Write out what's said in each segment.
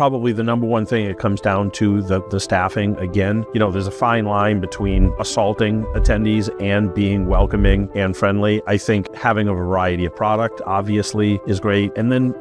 probably the number one thing. It comes down to the staffing. Again, there's a fine line between assaulting attendees and being welcoming and friendly. I think having a variety of product obviously is great. And then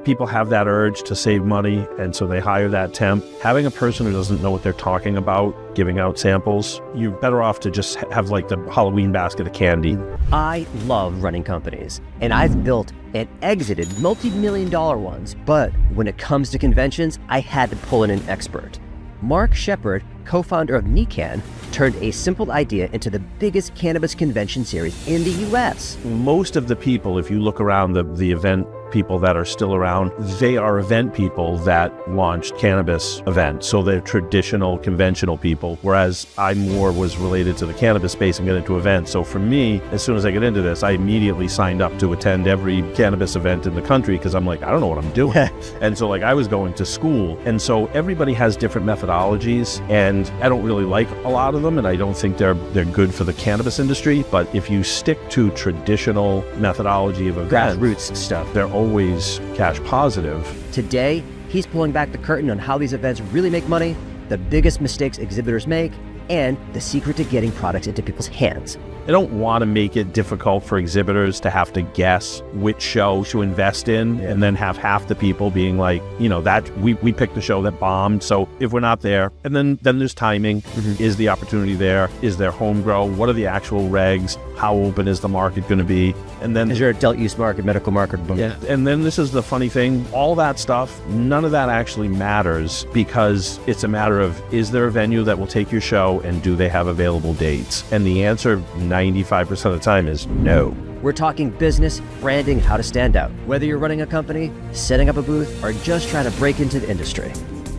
people have that urge to save money, and so they hire that temp. Having a person who doesn't know what they're talking about giving out samples, you're better off to just have like the Halloween basket of candy. I love running companies, and I've built and exited multi-million-dollar ones, but when it comes to conventions, I had to pull in an expert. Marc Shepard, co-founder of NECANN, turned a simple idea into the biggest cannabis convention series in the US. Most of the people, if you look around the event people that are still around, they are event people that launched cannabis events. So they're traditional, conventional people, whereas I more was related to the cannabis space and get into events. So for me, as soon as I get into this, I immediately signed up to attend every cannabis event in the country because I'm like, I don't know what I'm doing. And so I was going to school. And so everybody has different methodologies, and I don't really like a lot of them, and I don't think they're good for the cannabis industry. But if you stick to traditional methodology of events, grassroots stuff, they're always cash positive. Today, he's pulling back the curtain on how these events really make money, the biggest mistakes exhibitors make, and the secret to getting products into people's hands. I don't want to make it difficult for exhibitors to have to guess which show to invest in, and then have half the people being like, that we picked the show that bombed. So if we're not there, and then there's timing. Is the opportunity there? Is there home grow? What are the actual regs? How open is the market going to be? And then is there adult use market, medical market? Yeah. And then this is the funny thing, all that stuff, none of that actually matters, because it's a matter of, is there a venue that will take your show, and do they have available dates? And the answer 95% of the time is no. We're talking business, branding, how to stand out. Whether you're running a company, setting up a booth, or just trying to break into the industry.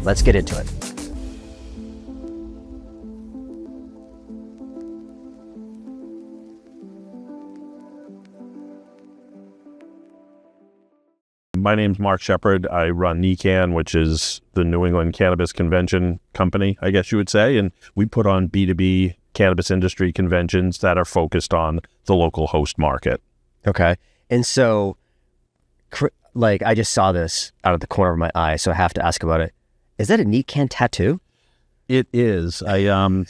Let's get into it. My name's Marc Shepard. I run NECANN, which is the New England Cannabis Convention Company, I guess you would say. And we put on B2B cannabis industry conventions that are focused on the local host market. Okay. And so, I just saw this out of the corner of my eye, so I have to ask about it. Is that a NECANN tattoo? It is. The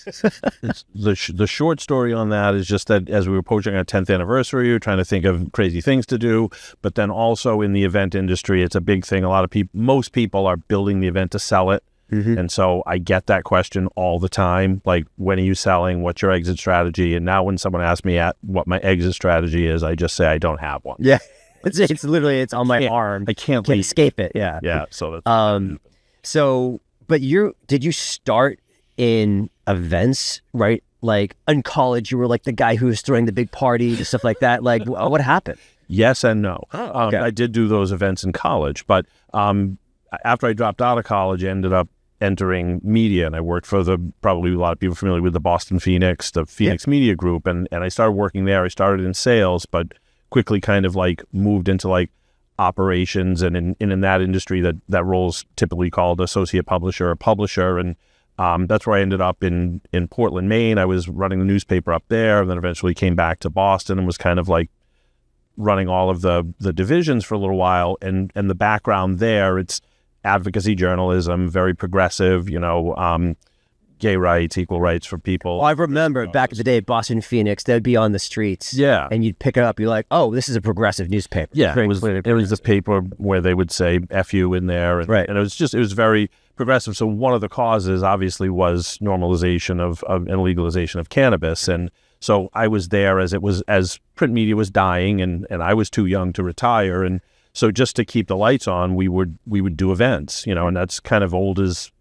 short story on that is just that as we were approaching our 10th anniversary, we were trying to think of crazy things to do. But then also in the event industry, it's a big thing. Most people are building the event to sell it. And so I get that question all the time. Like, when are you selling? What's your exit strategy? And now when someone asks me what my exit strategy is, I just say I don't have one. Yeah. It's literally, it's on my arm. I can't escape it. Yeah. Yeah. So that's but did you start in events, right? Like in college, you were like the guy who was throwing the big party and stuff like that. Like, what happened? Yes and no. Okay. I did do those events in college, but after I dropped out of college, I ended up entering media, and I worked for probably a lot of people familiar with the Boston Phoenix, the Phoenix Media Group, and I started working there. I started in sales, but quickly kind of moved into operations, and in that industry that role's typically called associate publisher or publisher, and that's where I ended up in Portland, Maine. I was running the newspaper up there, and then eventually came back to Boston and was kind of running all of the divisions for a little while, and the background there, it's advocacy journalism, very progressive, gay rights, equal rights for people. Well, I remember back in the day, Boston Phoenix, they'd be on the streets. Yeah. And you'd pick it up. You're like, oh, this is a progressive newspaper. Yeah. It was the paper where they would say F you in there. And, right. And it was very progressive. So one of the causes obviously was normalization and legalization of cannabis. And so I was there as print media was dying, and I was too young to retire. And so just to keep the lights on, we would do events, and that's kind of old as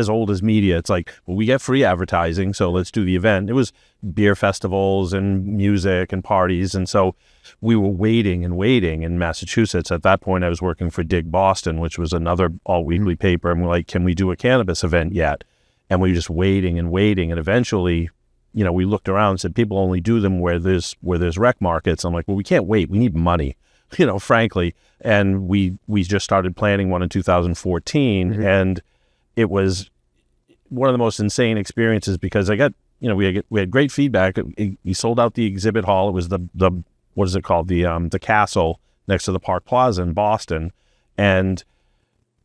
old as media. It's like, well, we get free advertising, so let's do the event. It was beer festivals and music and parties. And so we were waiting in Massachusetts. At that point, I was working for Dig Boston, which was another all-weekly paper. And we're like, can we do a cannabis event yet? And we were just waiting. And eventually, we looked around and said, people only do them where there's rec markets. I'm like, well, we can't wait. We need money. Frankly. And we just started planning one in 2014. And it was one of the most insane experiences because I got, we had great feedback. We sold out the exhibit hall. It was the what is it called? The castle next to the Park Plaza in Boston. And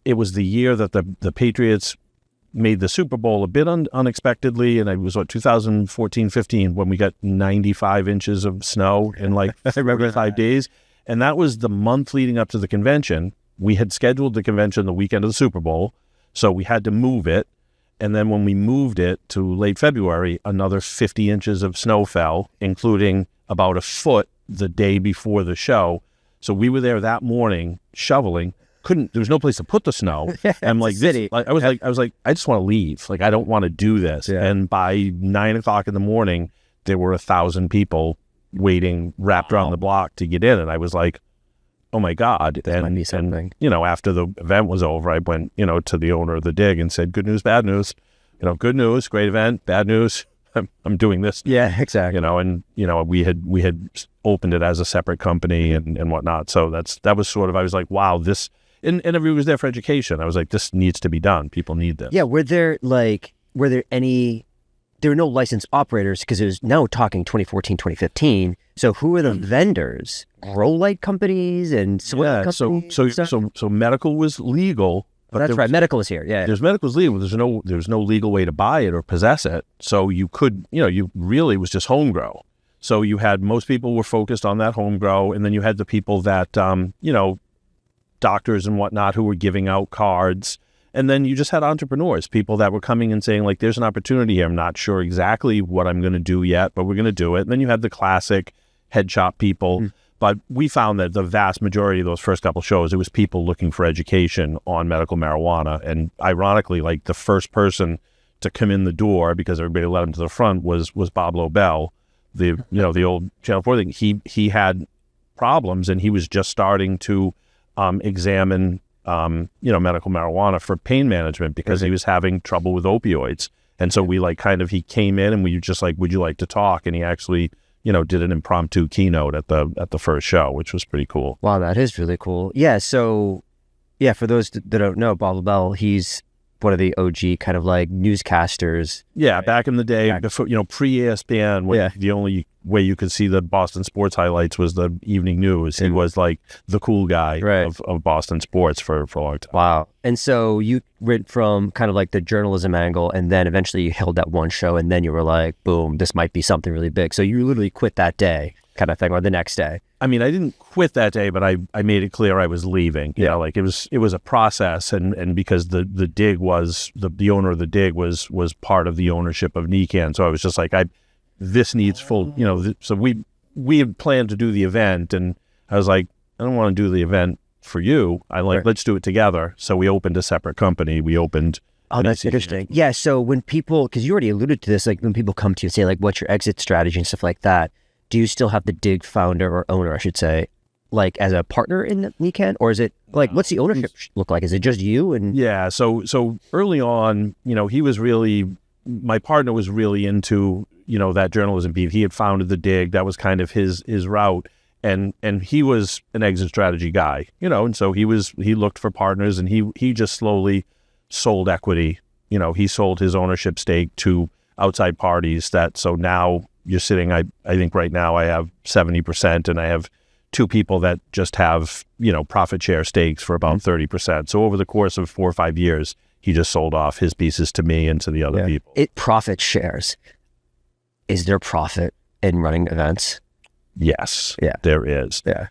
it was the year that the Patriots made the Super Bowl a bit unexpectedly, and it was 2014-15 when we got 95 inches of snow in like 45 days, and that was the month leading up to the convention. We had scheduled the convention the weekend of the Super Bowl, so we had to move it, and then when we moved it to late February, another 50 inches of snow fell, including about a foot the day before the show. So we were there that morning shoveling. There was no place to put the snow. I'm like, I was like, I just want to leave. Like, I don't want to do this. Yeah. And by 9 o'clock in the morning, there were 1,000 people waiting, wrapped around the block to get in. And I was like, oh my God. That might be something. And, after the event was over, I went, to the owner of the dig and said, good news, bad news. Good news, great event, bad news. I'm doing this. Yeah, exactly. And we had opened it as a separate company and whatnot. So that was sort of, I was like, wow, this. And everybody was there for education. I was like, this needs to be done. People need this. Yeah. Were there no licensed operators, because it was now talking 2014, 2015. So who are the vendors? Grow light companies and soil companies? So medical was legal. But that's right. Medical is here. Yeah. There's medical is legal. There's no legal way to buy it or possess it. So you could, you really was just home grow. So you had, most people were focused on that home grow. And then you had the people that, doctors and whatnot who were giving out cards. And then you just had entrepreneurs, people that were coming and saying, like, there's an opportunity here. I'm not sure exactly what I'm going to do yet, but we're going to do it. And then you had the classic head shop people. But we found that the vast majority of those first couple shows, it was people looking for education on medical marijuana. And ironically, like, the first person to come in the door, because everybody let him to the front, was Bob Lobel, the old Channel 4 thing. He had problems, and he was just starting to examine, medical marijuana for pain management because he was having trouble with opioids. And so he came in and we just like, would you like to talk? And he actually, did an impromptu keynote at the first show, which was pretty cool. Wow, that is really cool. Yeah. So, for those that don't know, Bob Lobel, he's one of the OG kind of like newscasters. Yeah, back in the day, before, pre-ESPN, the only way you could see the Boston sports highlights was the evening news. He was like the cool guy of Boston sports for a long time. Wow. And so you went from kind of like the journalism angle, and then eventually you held that one show, and then you were like, boom, this might be something really big. So you literally quit that day kind of thing, or the next day. I mean, I didn't quit that day, but I made it clear I was leaving. It was a process, and because the dig was the owner of the dig was part of the ownership of NECANN, so I was just like, this needs full. So we had planned to do the event, and I was like, I don't want to do the event for you. Let's do it together. So we opened a separate company. We opened. Oh, that's interesting. Yeah. So when people, because you already alluded to this, like when people come to you and say, like, what's your exit strategy and stuff like that, do you still have the dig founder or owner, I should say, like as a partner in NECANN, or is it like, what's the ownership look like? Is it just you? And yeah. So early on, he was really, my partner was really into, that journalism beat. He had founded the dig. That was kind of his route. And he was an exit strategy guy, and so he looked for partners, and he just slowly sold equity. He sold his ownership stake to outside parties so now you're sitting, I think right now I have 70%, and I have two people that just have, profit share stakes for about 30%. So over the course of 4 or 5 years, he just sold off his pieces to me and to the other people. Profit shares. Is there profit in running events? Yes, there is. Yeah.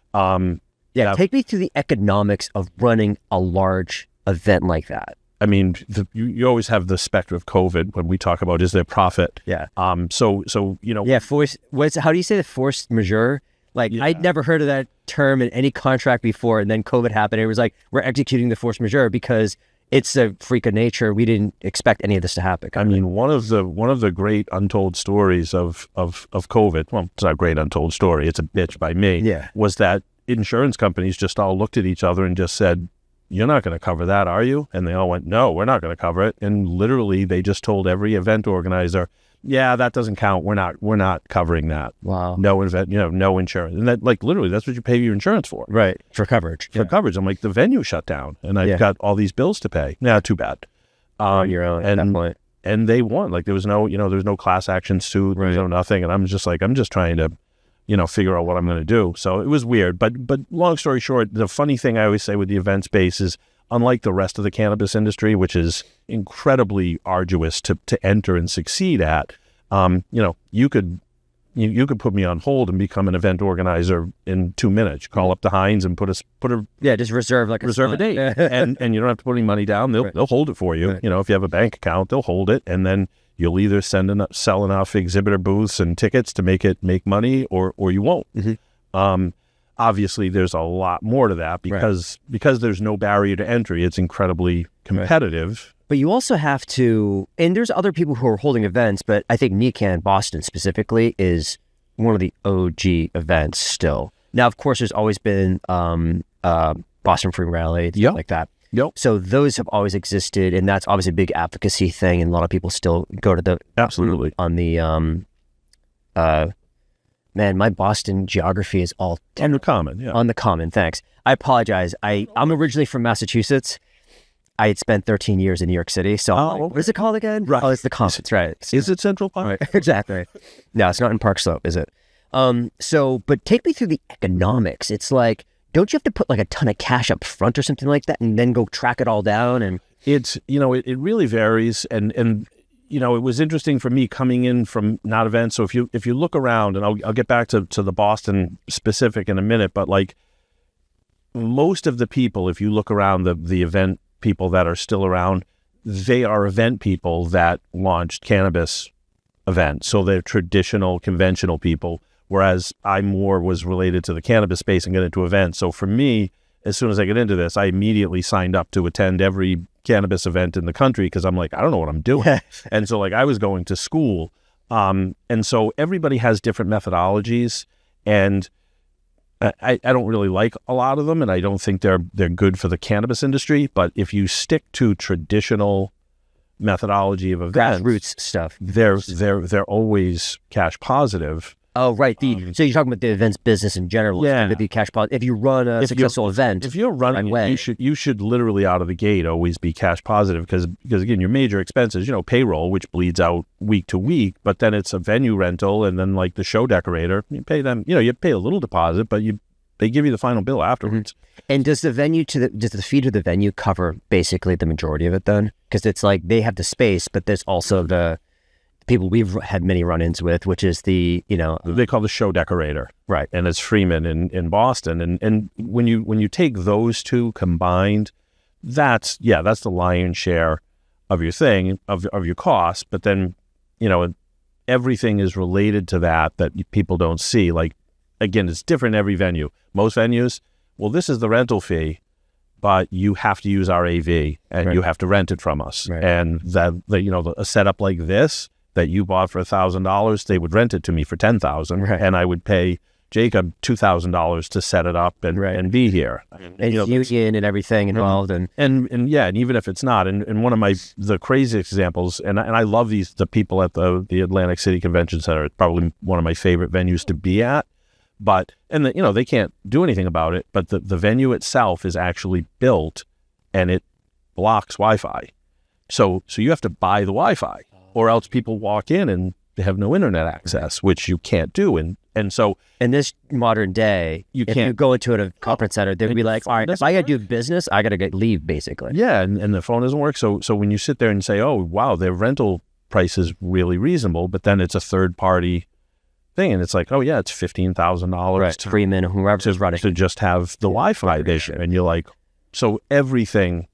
Take me through the economics of running a large event like that. I mean, you always have the specter of COVID when we talk about, is there profit? Yeah. So how do you say the force majeure? Like, I'd never heard of that term in any contract before, and then COVID happened. It was like, we're executing the force majeure because it's a freak of nature. We didn't expect any of this to happen. I mean, one of the great untold stories of COVID, well, it's not a great untold story, it's a bitch by me, was that insurance companies just all looked at each other and just said, you're not going to cover that, are you? And they all went, no, we're not going to cover it. And literally they just told every event organizer, yeah, that doesn't count. We're not covering that. Wow. No event, no insurance. And that, like, literally that's what you pay your insurance for. Right. For coverage. For coverage. I'm like, the venue shut down and I've got all these bills to pay. Yeah, too bad. On your own at that point. And they won. Like, there was no class action suit. There was no nothing. And I'm just trying to, figure out what I'm going to do. So it was weird. But long story short, the funny thing I always say with the event space is unlike the rest of the cannabis industry, which is incredibly arduous to enter and succeed at, you could put me on hold and become an event organizer in 2 minutes. Call up to Heinz and just reserve a date, and you don't have to put any money down. They'll hold it for you. Right. If you have a bank account, they'll hold it, and then you'll either sell enough exhibitor booths and tickets to make money, or you won't. Mm-hmm. Obviously, there's a lot more to that because there's no barrier to entry. It's incredibly competitive. Right. But you also have to, and there's other people who are holding events, but I think NECANN Boston specifically is one of the OG events still. Now, of course, there's always been Boston Free Rally, stuff like that. Yep. So those have always existed, and that's obviously a big advocacy thing, and a lot of people still go to the... Absolutely. On the... man, my Boston geography is all... On the Common, yeah. On the Common, thanks. I apologize. I'm originally from Massachusetts. I had spent 13 years in New York City, so what is it called again? Right. Oh, it's the Common, that's right. Is it Central Park? Right. Exactly. No, it's not in Park Slope, is it? But take me through the economics. It's like, don't you have to put like a ton of cash up front or something like that and then go track it all down? And it's, it really varies. And it was interesting for me coming in from not events. So if you look around, and I'll get back to the Boston specific in a minute, but like most of the people, if you look around the event people that are still around, they are event people that launched cannabis events. So they're traditional, conventional people, whereas I more was related to the cannabis space and get into events. So for me, as soon as I get into this, I immediately signed up to attend every cannabis event in the country because I'm like, I don't know what I'm doing. And so like I was going to school. And so everybody has different methodologies, and I don't really like a lot of them, and I don't think they're good for the cannabis industry. But if you stick to traditional methodology of events, grassroots stuff, they're always cash positive. Oh, right. So you're talking about the events business in general. Yeah. To be cash positive. If you run a successful event, if you're running it, you should literally out of the gate always be cash positive because again, your major expenses, payroll, which bleeds out week to week, but then it's a venue rental, and then like the show decorator, you pay them. You pay a little deposit, but they give you the final bill afterwards. Mm-hmm. And does the fee to the venue cover basically the majority of it then? Because it's like they have the space, but there's also the people we've had many run-ins with, which is they call the show decorator, right? And it's Freeman in Boston, and when you take those two combined, that's the lion's share of your thing of your cost. But then everything is related to that people don't see. Like again, it's different every venue. Most venues, well, this is the rental fee, but you have to use our AV and you have to rent it from us, and a setup like this that you bought for $1,000, they would rent it to me for $10,000, and I would pay Jacob $2,000 to set it up and be here. And union and everything involved, and even if it's not, and one of the craziest examples, and I love the people at the Atlantic City Convention Center. It's probably one of my favorite venues to be at, but they can't do anything about it. But the venue itself is actually built, and it blocks Wi-Fi, so you have to buy the Wi-Fi. Or else people walk in and they have no internet access, which you can't do. And so in this modern day, if you go into a conference center, they'd be like, all right, if I got to do business, I got to leave, basically. Yeah, and the phone doesn't work. So when you sit there and say, oh, wow, their rental price is really reasonable, but then it's a third-party thing, and it's like, oh, yeah, it's $15,000 to Freeman, whoever's running, to just have the Wi-Fi there. And you're like, so everything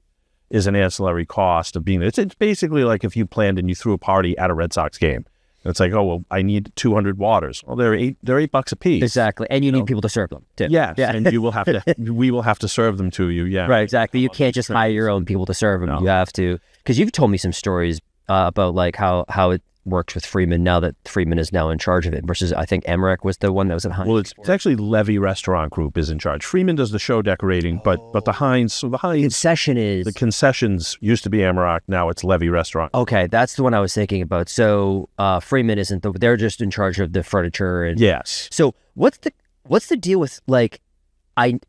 is an ancillary cost of being there. It's basically like if you planned and you threw a party at a Red Sox game. It's like, oh, well, I need 200 waters. Well, they're $8 a piece. Exactly. And you need people to serve them too. Yes. Yeah. And we will have to serve them to you. Yeah. Right. Exactly. You can't just hire your own people to serve them. No. You have to, because you've told me some stories about like how it works with Freeman now that Freeman is now in charge of it versus I think Emmerich was the one that was at Heinz. Well, it's actually Levy Restaurant Group is in charge. Freeman does the show decorating, but the Heinz the concessions used to be Emmerich, now it's Levy Restaurant. Okay, that's the one I was thinking about. So Freeman isn't they're just in charge of the furniture and yes. So what's the deal with like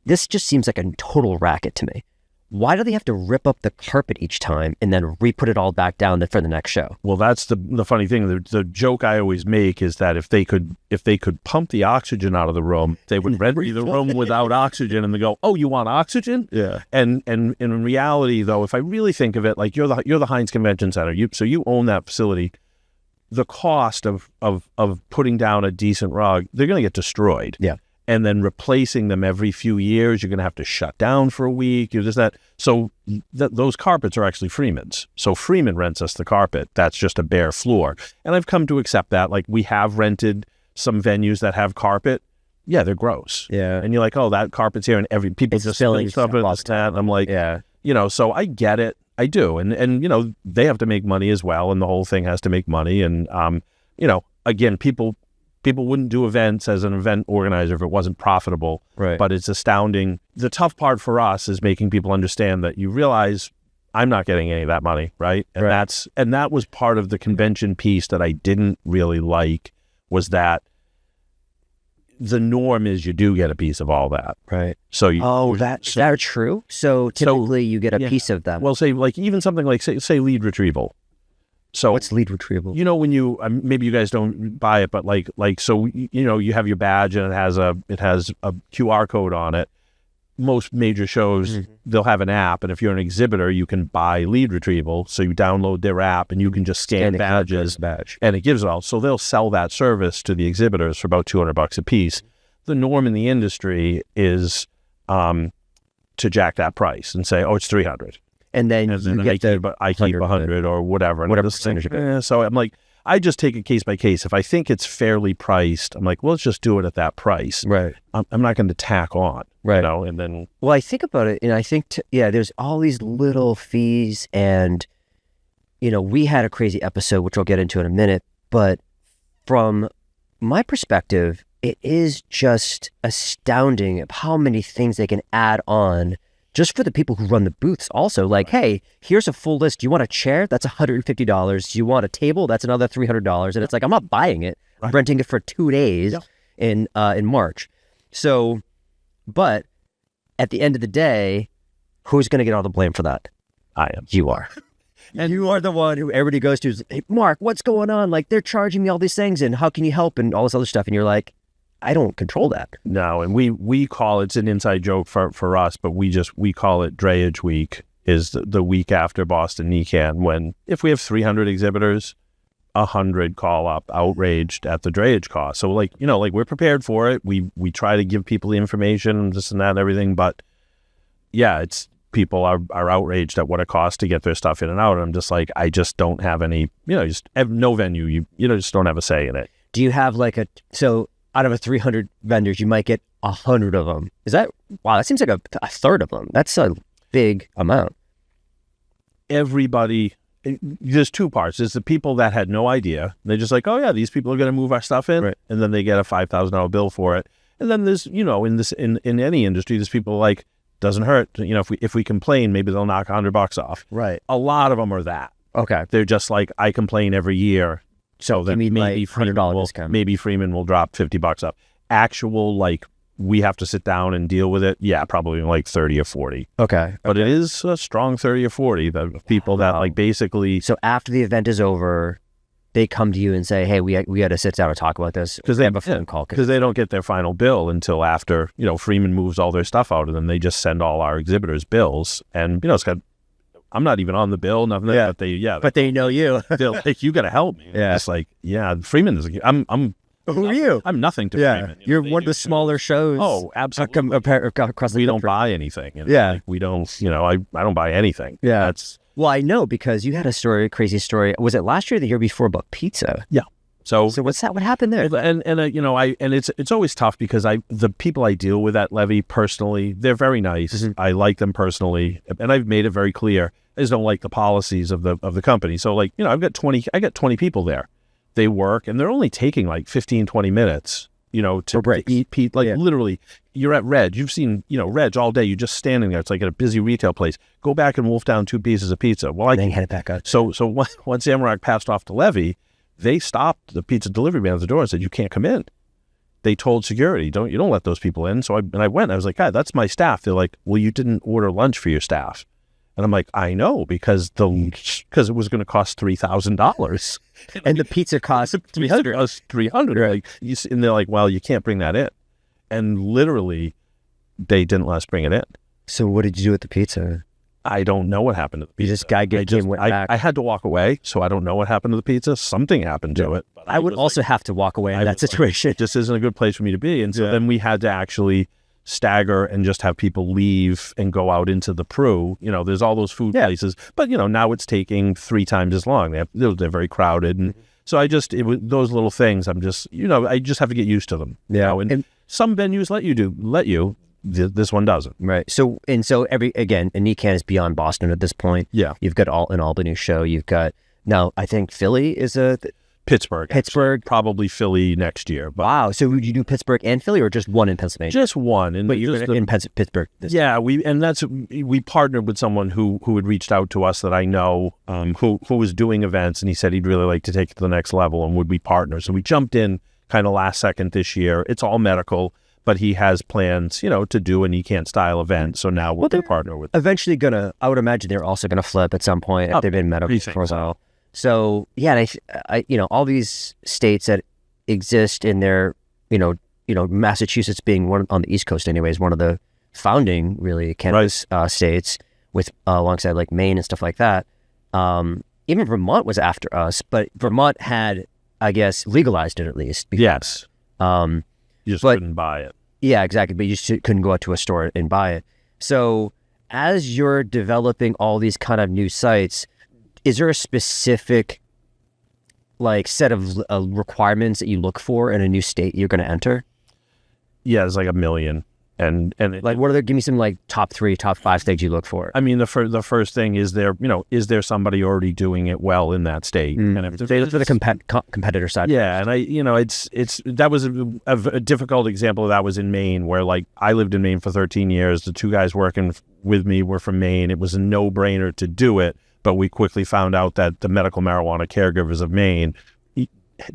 this just seems like a total racket to me. why do they have to rip up the carpet each time and then re-put it all back down for the next show? Well, that's the funny thing. The joke I always make is that if they could pump the oxygen out of the room, they would rent me the room without oxygen, and they go, "Oh, you want oxygen?" Yeah. And in reality, though, if I really think of it, like you're the Heinz Convention Center, so you own that facility. The cost of putting down a decent rug, they're going to get destroyed. Yeah. And then replacing them every few years, you're going to have to shut down for a week. You're just that. So those carpets are actually Freeman's. So Freeman rents us the carpet. That's just a bare floor. And I've come to accept that. Like, we have rented some venues that have carpet. Yeah, they're gross. Yeah. And you're like, oh, that carpet's here, and people It's just spilling stuff it, this, that. And I'm like, yeah. So I get it. I do. And they have to make money as well, and the whole thing has to make money. And, again, people wouldn't do events as an event organizer if it wasn't profitable. Right. But it's astounding. The tough part for us is making people understand that you realize I'm not getting any of that money, right? And that was part of the convention piece that I didn't really like, was that the norm is you do get a piece of all that. Right. So is that true? So typically you get a piece of them. Well, say like even something like say lead retrieval. So what's lead retrieval? When you maybe you guys don't buy it, but so you have your badge and it has a QR code on it. Most major shows, they'll have an app, and if you're an exhibitor, you can buy lead retrieval. So you download their app and you can just scan badges, and it gives it all. So they'll sell that service to the exhibitors for about $200 a piece. The norm in the industry is to jack that price and say, oh, it's $300. And then I keep 100 or whatever. And whatever percentage of it. So I'm like, I just take it case by case. If I think it's fairly priced, I'm like, well, let's just do it at that price. Right. I'm not going to tack on. Right. And then. Well, I think about it, and I think, there's all these little fees, and, we had a crazy episode, which I'll get into in a minute, but from my perspective, it is just astounding of how many things they can add on just for the people who run the booths also. Like, hey, here's a full list. You want a chair? That's $150. You want a table? That's another $300. And it's like, I'm not buying it. I'm renting it for 2 days in March. So, but at the end of the day, who's going to get all the blame for that? I am. You are. And you are the one who everybody goes to, hey, Mark, what's going on? Like, they're charging me all these things, and how can you help? And all this other stuff. And you're like, I don't control that. No, and we call it's an inside joke for us, but we call it Drayage Week, is the week after Boston NECANN, when if we have 300 exhibitors, 100 call up outraged at the drayage cost. So we're prepared for it. We try to give people the information and this and that and everything, but yeah, it's people are outraged at what it costs to get their stuff in and out. And I'm just like, I just don't have any, just have no venue. You just don't have a say in it. Do you have so out of 300 vendors, you might get 100 of them. Is that, wow, that seems like a third of them. That's a big amount. Everybody, there's two parts. There's the people that had no idea. They're just like, oh yeah, these people are going to move our stuff in. Right. And then they get a $5,000 bill for it. And then there's, in any industry, there's people like, doesn't hurt. If we complain, maybe they'll knock $100 off. Right. A lot of them are that. Okay. They're just like, I complain every year. So that maybe $100 discount. Maybe Freeman will drop $50 up. Actual, we have to sit down and deal with it. Yeah, probably like 30 or 40. Okay. But it is a strong 30 or 40. The people that basically. So after the event is over, they come to you and say, hey, we got to sit down and talk about this. Because they have a phone call. Because they don't get their final bill until after, Freeman moves all their stuff out, and then they just send all our exhibitors bills. And, it's got. I'm not even on the bill, nothing. But they know you. They're like, you got to help me. Yeah. It's like, Freeman is. I'm. Who are you? I'm nothing to Freeman. You're one of the smaller shows. Oh, absolutely. Across the we don't buy anything. We don't. I don't buy anything. Yeah. That's. Well, I know because you had a crazy story. Was it last year or the year before about pizza? Yeah. So what's that? What happened there? And it's always tough because the people I deal with at Levy personally, they're very nice. Mm-hmm. I like them personally, and I've made it very clear I just don't like the policies of the company. So I got 20 people there. They work and they're only taking 15, 20 minutes, to eat. Literally, you're at Reg. You've seen Reg all day. You're just standing there. It's like at a busy retail place. Go back and wolf down 2 pieces of pizza. Well, then head it back up. So once Amarok passed off to Levy, they stopped the pizza delivery man at the door and said, you can't come in. they told security, you don't let those people in. So I went. I was like, God, that's my staff. They're like, well, you didn't order lunch for your staff. And I'm like, I know, because it was going to cost $3,000, and the pizza cost $300. Right. And they're like, well, you can't bring that in. And literally, they didn't let us bring it in. So what did you do with the pizza? I don't know what happened to the pizza. This guy went back. I had to walk away, so I don't know what happened to the pizza. Something happened to it. But I would also have to walk away in that situation. This isn't a good place for me to be. And so then we had to actually stagger and just have people leave and go out into the Pru. There's all those food places, but now it's taking 3 times as long. They're very crowded, and so it was those little things. I'm just I just have to get used to them. Yeah, and some venues let you. This one doesn't. Right. So NECANN is beyond Boston at this point. Yeah. You've got an Albany show. You've got now I think Philly is Pittsburgh. Pittsburgh. Probably Philly next year. But wow. So would you do Pittsburgh and Philly, or just one in Pennsylvania? Just one. But you're in Pittsburgh. We partnered with someone who had reached out to us that I know, who was doing events, and he said he'd really like to take it to the next level, and would we partner? So we jumped in kind of last second this year. It's all medical, but he has plans, to do an NECANN style event. So now we're going to partner with them. Eventually I would imagine they're also going to flip at some point if they've been medical for a while. So yeah, I all these states that exist in their, Massachusetts being one on the East Coast anyways, one of the founding really cannabis states, with alongside like Maine and stuff like that. Even Vermont was after us, but Vermont had, I guess, legalized it at least. Before. Yes. You just couldn't buy it. Yeah, exactly. But you just couldn't go out to a store and buy it. So as you're developing all these kind of new sites, is there a specific set of requirements that you look for in a new state you're going to enter? Yeah, there's like a million. And what are the, give me some top 3, top 5 things you look for? I mean, the first thing is is there somebody already doing it well in that state? And if they look for the competitor side. Yeah, and that was a difficult example of that was in Maine, where I lived in Maine for 13 years. The 2 guys working with me were from Maine. It was a no-brainer to do it, but we quickly found out that the medical marijuana caregivers of Maine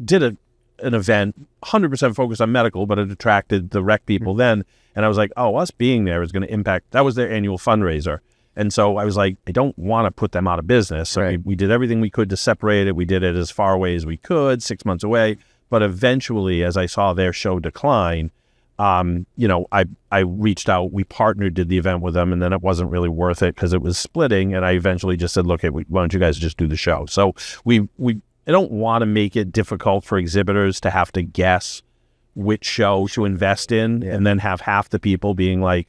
did an event 100% focused on medical, but it attracted the rec people then. And I was like, oh, us being there is going to impact. That was their annual fundraiser. And so I was like, I don't want to put them out of business. So we did everything we could to separate it. We did it as far away as we could, 6 months away. But eventually, as I saw their show decline, I reached out. We partnered, did the event with them, and then it wasn't really worth it because it was splitting. And I eventually just said, look, why don't you guys just do the show? So I don't want to make it difficult for exhibitors to have to guess which show to invest in, and then have half the people being like,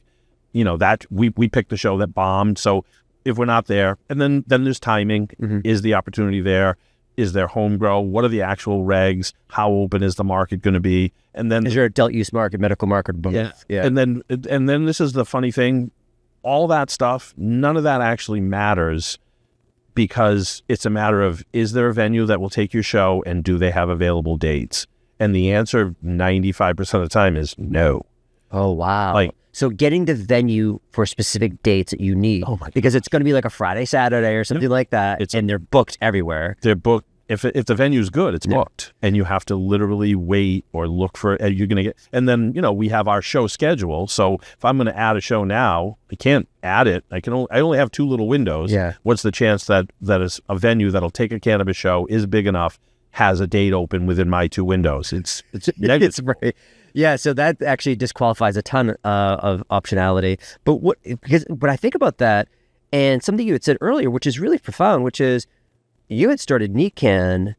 that we picked the show that bombed. So if we're not there, and then there's timing. Is the opportunity there? Is there home grow? What are the actual regs? How open is the market going to be? And then is there adult use market, medical market, both? Yeah. And then this is the funny thing, all that stuff, none of that actually matters, because it's a matter of, is there a venue that will take your show, and do they have available dates? And the answer 95% of the time is no. Oh, wow. So getting the venue for specific dates that you need, because it's going to be like a Friday, Saturday or something like that, and they're booked everywhere. They're booked. If the venue's good, it's booked. And you have to literally wait or look for it. You're going to get, and then, we have our show schedule. So if I'm going to add a show now, I can't add it. I only have 2 little windows. Yeah. What's the chance that is a venue that'll take a cannabis show, is big enough, has a date open within my 2 windows? It's it's right. Yeah, so that actually disqualifies a ton of optionality. But when I think about that, and something you had said earlier, which is really profound, which is you had started NECANN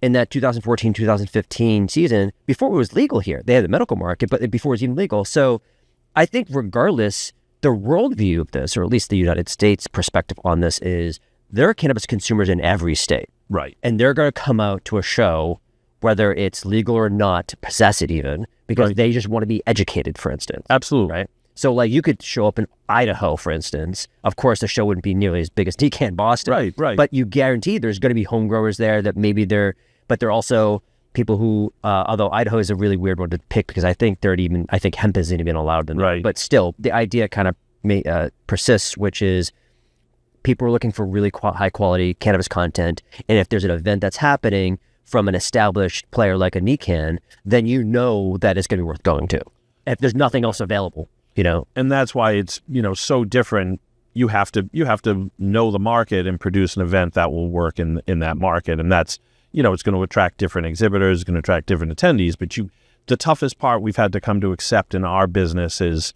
in that 2014-2015 season before it was legal here. They had the medical market, but before it was even legal. So I think regardless, the worldview of this, or at least the United States perspective on this, is there are cannabis consumers in every state. Right. And they're going to come out to a show, whether it's legal or not, to possess it even, because they just want to be educated, for instance. Absolutely. Right? So you could show up in Idaho, for instance. Of course, the show wouldn't be nearly as big as NECANN Boston. Right. But you guarantee there's going to be home growers there that maybe they're also people who, although Idaho is a really weird one to pick, because I think hemp isn't even allowed in there. Right. But still, the idea kind of persists, which is people are looking for really high quality cannabis content. And if there's an event that's happening from an established player like a NECANN, then you know that it's going to be worth going to. If there's nothing else available, And that's why it's, so different. You have to know the market and produce an event that will work in that market. And that's, it's going to attract different exhibitors, it's going to attract different attendees. But the toughest part we've had to come to accept in our business is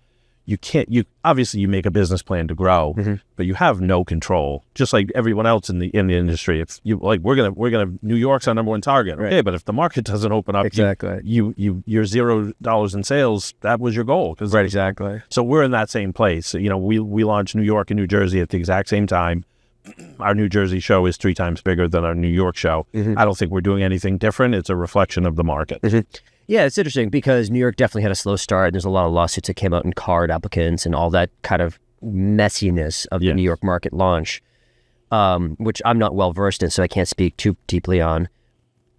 obviously you make a business plan to grow, but you have no control. Just like everyone else in the industry, if you we're gonna New York's our number one target, right. Okay, but if the market doesn't open up, exactly, you're $0 in sales. That was your goal, right? Exactly. So we're in that same place. We launched New York and New Jersey at the exact same time. Our New Jersey show is 3 times bigger than our New York show. I don't think we're doing anything different. It's a reflection of the market. Yeah, it's interesting because New York definitely had a slow start. There's a lot of lawsuits that came out in card applicants and all that kind of messiness of the New York market launch, which I'm not well versed in, so I can't speak too deeply on.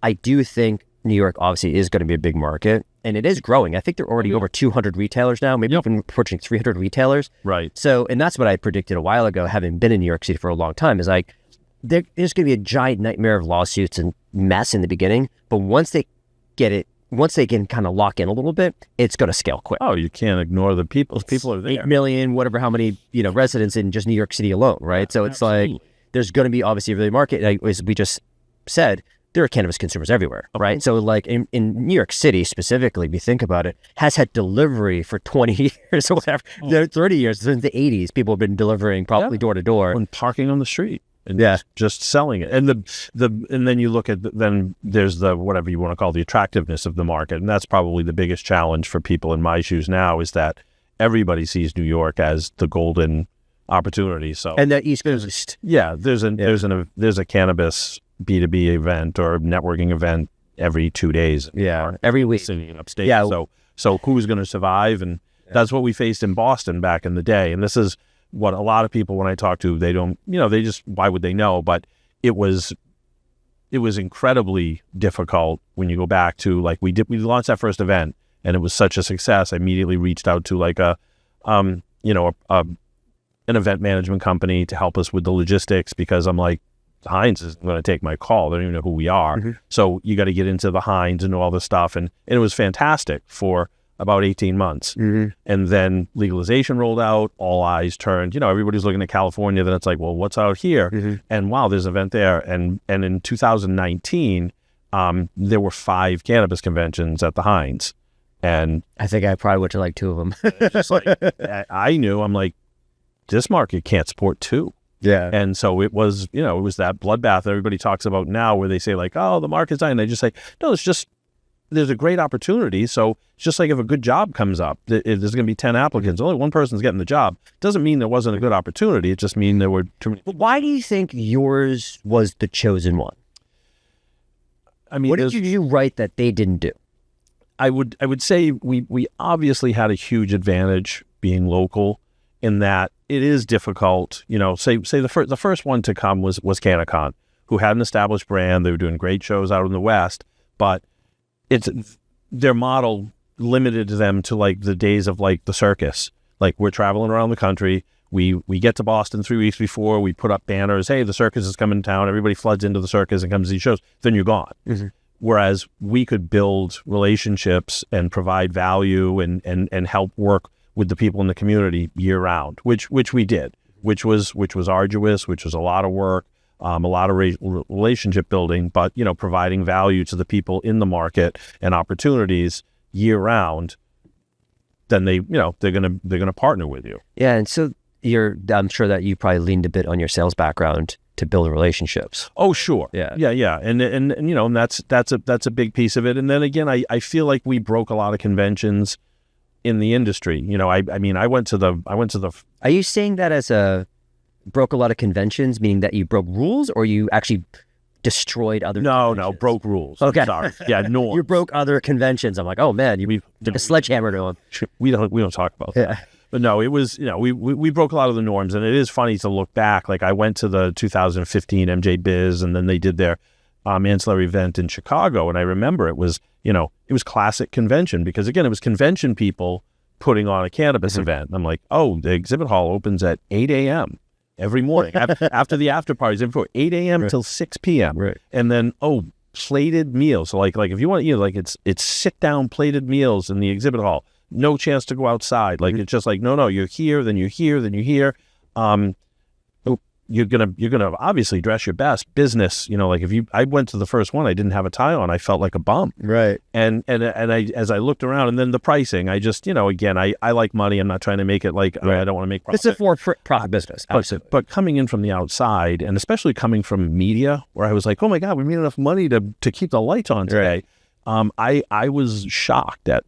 I do think New York obviously is going to be a big market, and it is growing. I think they're already over 200 retailers now, maybe even approaching 300 retailers. Right. So, and that's what I predicted a while ago, having been in New York City for a long time, is like, there's going to be a giant nightmare of lawsuits and mess in the beginning, but once they can kind of lock in a little bit, it's going to scale quick. Oh, you can't ignore the people. People are there. 8 million, whatever, how many, residents in just New York City alone, right? So it's like, there's going to be obviously a really market. Like, as we just said, there are cannabis consumers everywhere, right? So like in New York City specifically, if you think about it, has had delivery for 20 years or whatever, 30 years, since the 80s, people have been delivering probably door to door. And parking on the street. And just selling it. And and then you look at then there's the whatever you want to call the attractiveness of the market. And that's probably the biggest challenge for people in my shoes now, is that everybody sees New York as the golden opportunity. So and the East Coast. Yeah, there's a cannabis B2B event or networking event every 2 days. Yeah, every week. Sitting upstate. Yeah. So who's going to survive? And that's what we faced in Boston back in the day. And this is what a lot of people, when I talk to, they don't, they just, why would they know? But it was incredibly difficult when you go back to, like, we launched that first event and it was such a success. I immediately reached out to like an event management company to help us with the logistics, because I'm like, Heinz isn't going to take my call. They don't even know who we are. So you got to get into the Heinz and all this stuff. And it was fantastic for about 18 months. And then legalization rolled out, all eyes turned, everybody's looking at California, then it's like, well, what's out here? And wow, there's an event there. And in 2019, there were 5 cannabis conventions at the Heinz. And I think I probably went to like 2 of them. Just like, I knew, I'm like, this market can't support 2. Yeah. And so it was, it was that bloodbath that everybody talks about now, where they say like, oh, the market's dying. They just say, no, there's a great opportunity. So it's just like if a good job comes up, there's going to be 10 applicants. Only one person's getting the job. Doesn't mean there wasn't a good opportunity. It just means there were too many. But why do you think yours was the chosen one? I mean, what did you do right that they didn't do? I would say we obviously had a huge advantage being local, in that it is difficult. Say the first one to come was CannaCon, who had an established brand. They were doing great shows out in the West, but their model limited them to like the days of like the circus. Like, we're traveling around the country. We get to Boston 3 weeks before. We put up banners. Hey, the circus is coming to town. Everybody floods into the circus and comes to these shows. Then you're gone. Whereas we could build relationships and provide value and help work with the people in the community year round, which we did, which was arduous, which was a lot of work. A lot of relationship building, but providing value to the people in the market and opportunities year round. Then they're gonna partner with you. Yeah, and so I'm sure that you probably leaned a bit on your sales background to build relationships. Oh, sure. Yeah, and that's a big piece of it. And then again, I feel like we broke a lot of conventions in the industry. I went to the. Are you saying that as a broke a lot of conventions, meaning that you broke rules, or you actually destroyed other conventions? No, broke rules. Okay. Sorry. Yeah, norms. You broke other conventions. I'm like, oh man, you took a sledgehammer to them. We don't talk about that. But no, it was, we broke a lot of the norms, and it is funny to look back. Like, I went to the 2015 MJ Biz, and then they did their ancillary event in Chicago, and I remember it was classic convention, because again, it was convention people putting on a cannabis event. And I'm like, oh, the exhibit hall opens at 8 a.m. every morning after the after parties, before 8 a.m. till 6 p.m. Right. And then, plated meals. So like if you want, like it's sit down plated meals in the exhibit hall. No chance to go outside. Like it's just like no, you're here, then you're here, then you're here. You're gonna obviously dress your best. Business, like I went to the first one, I didn't have a tie on, I felt like a bum. Right. And I, as I looked around, and then the pricing, I just, again, I like money. I'm not trying to make it like I don't want to make profit. It's a for-profit business. Absolutely. But coming in from the outside, and especially coming from media, where I was like, oh my God, we made enough money to keep the lights on today. Right. I was shocked at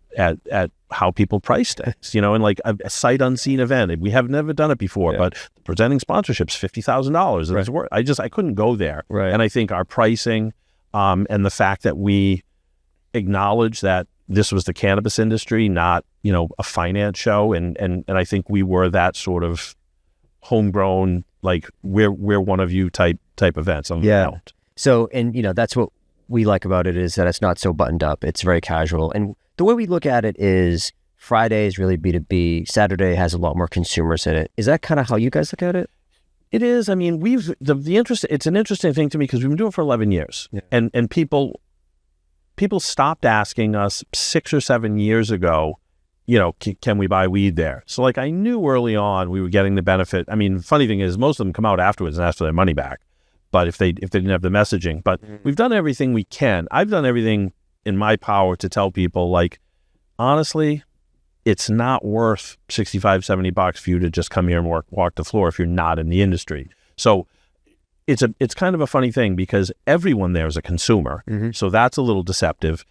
how people priced it, and like a sight unseen event. We have never done it before, but presenting sponsorships, $50,000. Right. It's worth. I couldn't go there. Right. And I think our pricing, and the fact that we acknowledge that this was the cannabis industry, not a finance show, and I think we were that sort of homegrown, like we're one of you type events. So, and that's what we like about it, is that it's not so buttoned up. It's very casual. And the way we look at it is Friday is really B2B. Saturday has a lot more consumers in it. Is that kind of how you guys look at it? It is. I mean, it's an interesting thing to me because we've been doing it for 11 years. Yeah. And people stopped asking us 6 or 7 years ago, can we buy weed there? So like I knew early on we were getting the benefit. I mean, funny thing is most of them come out afterwards and ask for their money back. But if they didn't have the messaging, but we've done everything we can. I've done everything in my power to tell people, like, honestly, it's not worth $65, $70 for you to just come here and walk the floor if you're not in the industry. So it's kind of a funny thing because everyone there is a consumer. Mm-hmm. So that's a little deceptive.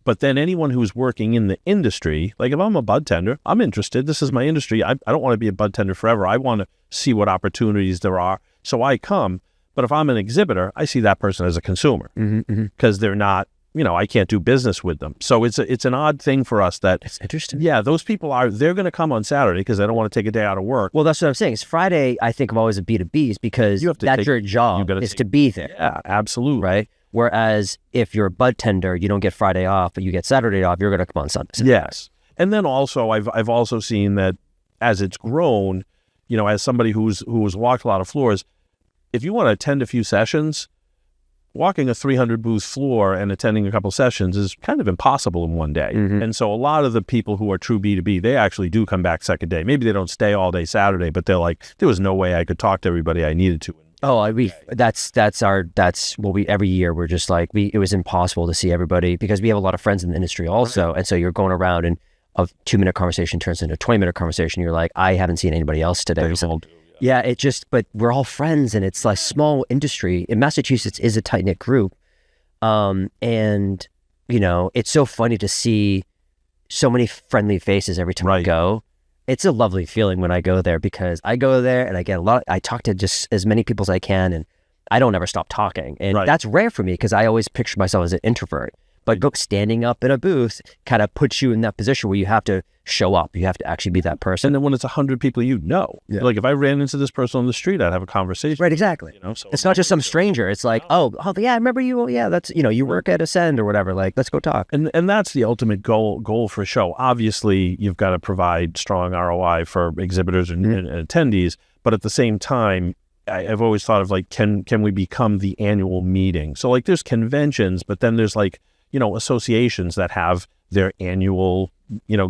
But then anyone who's working in the industry, like if I'm a bud tender, I'm interested. This is my industry. I don't want to be a bud tender forever. I want to see what opportunities there are. So I come. But if I'm an exhibitor, I see that person as a consumer because they're not, I can't do business with them. So it's an odd thing for us that. It's interesting. Yeah, those people they're going to come on Saturday because they don't want to take a day out of work. Well, that's what I'm saying. It's Friday, I think of always as B2Bs because that's your job is to be there. Yeah, absolutely. Right? Whereas if you're a bud tender, you don't get Friday off, but you get Saturday off, you're going to come on Sunday. Yes. And then also, I've also seen that as it's grown, as somebody who's walked a lot of floors, if you want to attend a few sessions, walking a 300 booth floor and attending a couple sessions is kind of impossible in one day. Mm-hmm. And so a lot of the people who are true B2B, they actually do come back second day. Maybe they don't stay all day Saturday, but they're like, there was no way I could talk to everybody I needed to. That's what we every year we're just like it was impossible to see everybody because we have a lot of friends in the industry also, and so you're going around and a 2-minute conversation turns into a 20-minute conversation. You're like, I haven't seen anybody else today. Yeah, but we're all friends and it's like small industry. In Massachusetts is a tight-knit group. And, it's so funny to see so many friendly faces every time I go. It's a lovely feeling when I go there because I go there and I get I talk to just as many people as I can and I don't ever stop talking. And that's rare for me because I always picture myself as an introvert. But standing up in a booth kind of puts you in that position where you have to show up. You have to actually be that person. And then when it's 100 people like if I ran into this person on the street, I'd have a conversation. Right, exactly. So it's not just some stranger. It's like, oh yeah, I remember you. Yeah, that's, you work at Ascend or whatever. Like, let's go talk. And that's the ultimate goal for a show. Obviously, you've got to provide strong ROI for exhibitors and attendees. But at the same time, I've always thought of like, can we become the annual meeting? So like there's conventions, but then there's like, associations that have their annual,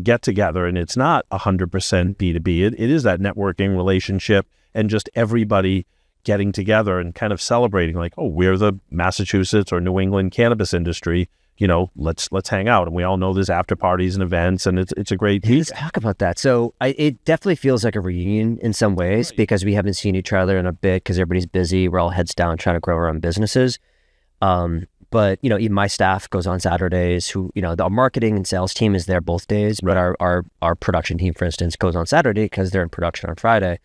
get together, and it's not 100% B2B. It is that networking relationship and just everybody getting together and kind of celebrating like, oh, we're the Massachusetts or New England cannabis industry. Let's hang out. And we all know there's after parties and events, and it's a great. Let's talk about that. So it definitely feels like a reunion in some ways because we haven't seen each other in a bit because everybody's busy. We're all heads down trying to grow our own businesses. But, even my staff goes on Saturdays our marketing and sales team is there both days, but our production team, for instance, goes on Saturday because they're in production on Friday.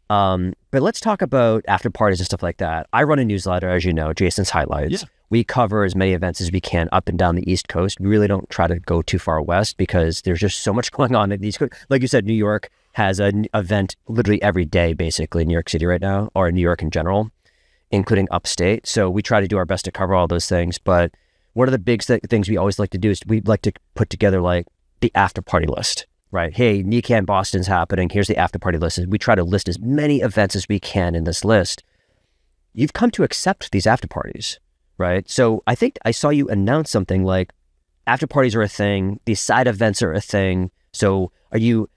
But let's talk about after parties and stuff like that. I run a newsletter, as you know, Jason's Highlights. Yeah. We cover as many events as we can up and down the East Coast. We really don't try to go too far west because there's just so much going on in the East Coast. Like you said, New York has an event literally every day, basically, in New York City right now, or in New York in general, including upstate. So we try to do our best to cover all those things. But one of the big things we always like to do is we'd like to put together like the after party list, right? Hey, NECANN Boston's happening. Here's the after party list. We try to list as many events as we can in this list. You've come to accept these after parties, right? So I think I saw you announce something like after parties are a thing, these side events are a thing. So are you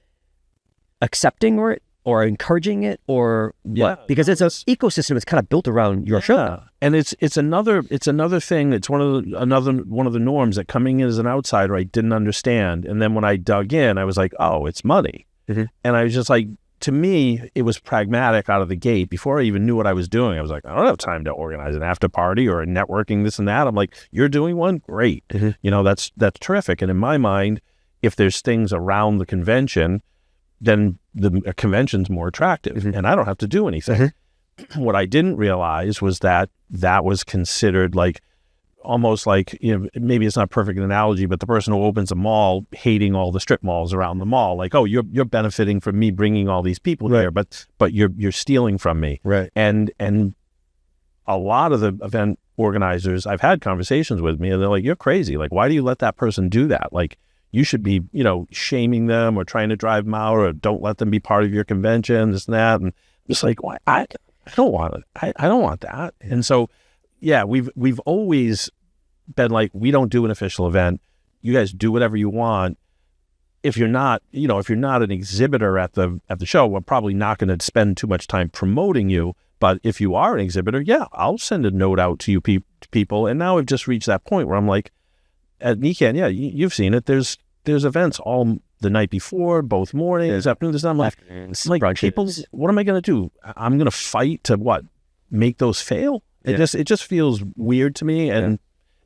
accepting or encouraging it or what? Yeah, because it's an ecosystem that's kind of built around your show. And it's another thing. It's one of the norms that coming in as an outsider I didn't understand. And then when I dug in, I was like, oh, it's money. And I was just like, to me, it was pragmatic out of the gate. Before I even knew what I was doing, I was like, I don't have time to organize an after party or a networking, this and that. I'm like, you're doing one? Great. You know, that's terrific. And in my mind, if there's things around the convention, then the convention's more attractive and I don't have to do anything. What I didn't realize was that was considered like, almost like, you know, maybe it's not a perfect analogy, but the person who opens a mall hating all the strip malls around the mall, like, oh, you're benefiting from me bringing all these people here, but you're stealing from me. Right. And a lot of the event organizers, I've had conversations with me and they're like, you're crazy. Like, why do you let that person do that? Like, you should be, you know, shaming them or trying to drive them out or don't let them be part of your convention, this and that. And it's like, why? I don't want it. I don't want that. And so, yeah, we've always been like, we don't do an official event. You guys do whatever you want. If you're not an exhibitor at the show, we're probably not going to spend too much time promoting you. But if you are an exhibitor, yeah, I'll send a note out to you people. And now we've just reached that point where I'm like, at NECANN, yeah, you've seen it. There's events all the night before, both mornings, afternoons. I'm like, people, what am I going to do? I'm going to fight to make those fail? It just feels weird to me. And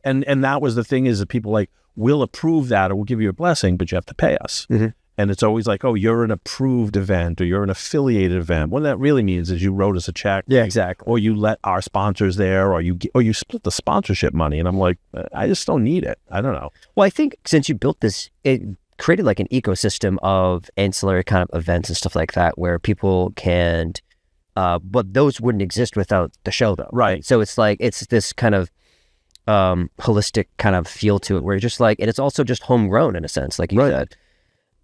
that was the thing, is that people like, we'll approve that or we'll give you a blessing, but you have to pay us. And it's always like, oh, you're an approved event or you're an affiliated event. What that really means is you wrote us a check. Yeah, exactly. Or you let our sponsors there, or you split the sponsorship money. And I'm like, I just don't need it. I don't know. Well, I think since you built this, it created like an ecosystem of ancillary kind of events and stuff like that where people can, but those wouldn't exist without the show though. Right. So it's like, it's this kind of holistic kind of feel to it where you're just like, and it's also just homegrown in a sense, like you said.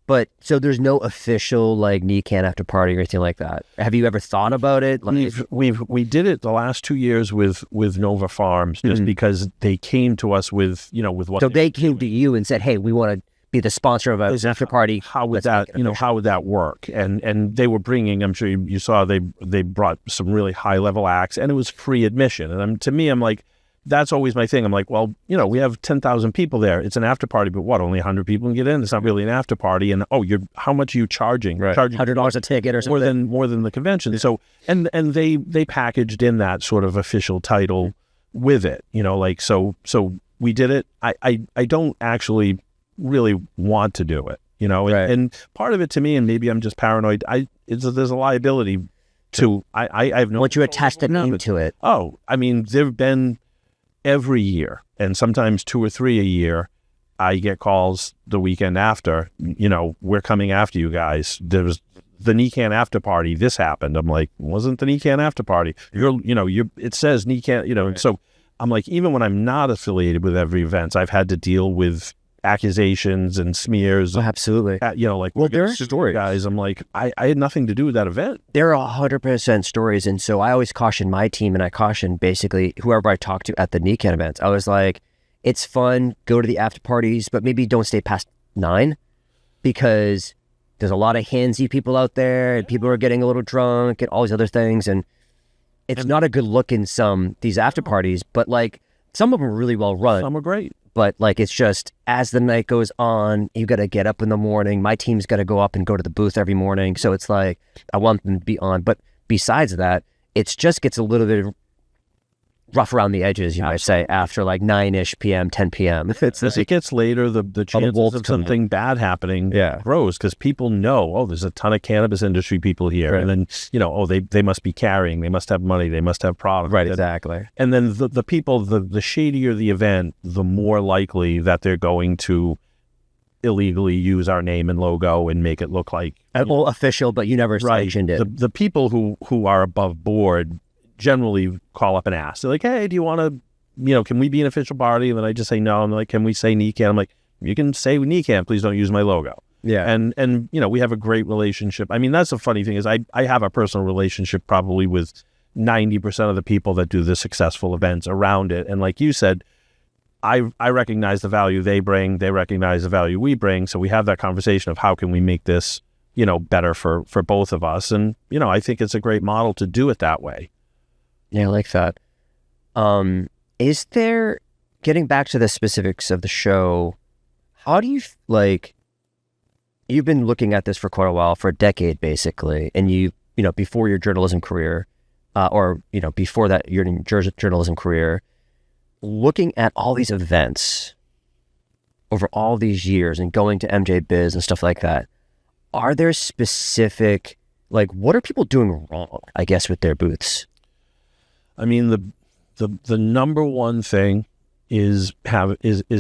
But so there's no official like NECANN after party or anything like that. Have you ever thought about it? Like, we did it the last 2 years with Nova Farms just because they came to us with what. So they came to you and said, "Hey, we want to be the sponsor of an after party." How would that work? And they were bringing. I'm sure you saw they brought some really high level acts, and it was free admission. And to me, I'm like, that's always my thing. I'm like, well, we have 10,000 people there. It's an after party, but only 100 people can get in? It's not really an after party. And how much are you charging? Right. Charging $100 a ticket or something. More than the convention. Yeah. So, and they packaged in that sort of official title with it, so we did it. I don't actually really want to do it, Right. And part of it to me, and maybe I'm just paranoid, there's a liability to, I have no. Once you attach the name to it. Oh, I mean, there've been every year, and sometimes 2 or 3 a year, I get calls the weekend after, we're coming after you guys. There was the NECANN after party. This happened. I'm like, wasn't the NECANN after party? It says NECANN, Right. So I'm like, even when I'm not affiliated with every event, I've had to deal with accusations and smears. Oh, absolutely. There are stories, guys. I'm like, I had nothing to do with that event. There are 100% stories, and so I always caution my team, and I caution basically whoever I talk to at the NECANN events. I was like, it's fun, go to the after parties, but maybe don't stay past 9 because there's a lot of handsy people out there, and people are getting a little drunk and all these other things, and it's not a good look in these after parties, but like some of them are really well run. Some are great. But like, it's just as the night goes on, you got to get up in the morning. My team's got to go up and go to the booth every morning. So it's like, I want them to be on. But besides that, it just gets a little bit rough around the edges, you might say, after like 9-ish p.m., 10 p.m. As it gets later, the chances of something bad happening grows because people know, there's a ton of cannabis industry people here. Right. And then, they must be carrying, they must have money, they must have product. Right, exactly. And then the people, the shadier the event, the more likely that they're going to illegally use our name and logo and make it look like official, but you never sanctioned it. The people who are above board generally call up and ask. They're like, hey, do you want to, can we be an official party? And then I just say no. I'm like, can we say NECANN? I'm like, you can say NECANN, please don't use my logo. Yeah. And we have a great relationship. I mean, that's the funny thing is I have a personal relationship probably with 90% of the people that do the successful events around it. And like you said, I recognize the value they bring. They recognize the value we bring. So we have that conversation of how can we make this, better for both of us. And, I think it's a great model to do it that way. Yeah, I like that. Is there, getting back to the specifics of the show, how do you, you've been looking at this for quite a while, for a decade, basically, and before your journalism career, before that, your journalism career, looking at all these events over all these years and going to MJ Biz and stuff like that, are there specific, what are people doing wrong, I guess, with their booths? I mean, the number one thing is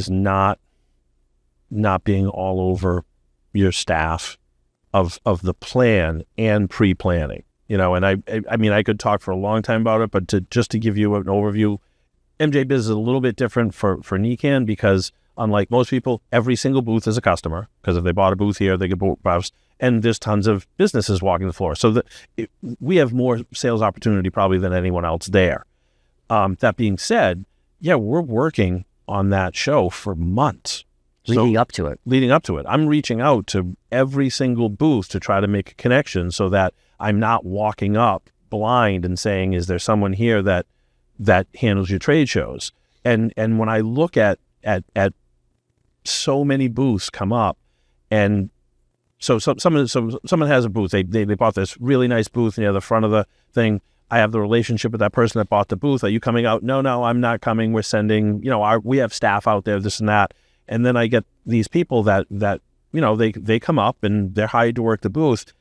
not being all over your staff of the plan and pre-planning, and I mean, I could talk for a long time about it, but just to give you an overview, MJ Biz is a little bit different for NECANN because unlike most people, every single booth is a customer, because if they bought a booth here, they could browse, and there's tons of businesses walking the floor. So we have more sales opportunity probably than anyone else there. That being said, yeah, we're working on that show for months. Leading up to it. I'm reaching out to every single booth to try to make a connection so that I'm not walking up blind and saying, is there someone here that handles your trade shows? And when I look at so many booths come up, and so someone has a booth, they bought this really nice booth near the front of the thing. I have the relationship with that person that bought the booth. Are you coming out? No, I'm not coming. We're sending, we have staff out there, this and that. And then I get these people that they come up and they're hired to work the booth.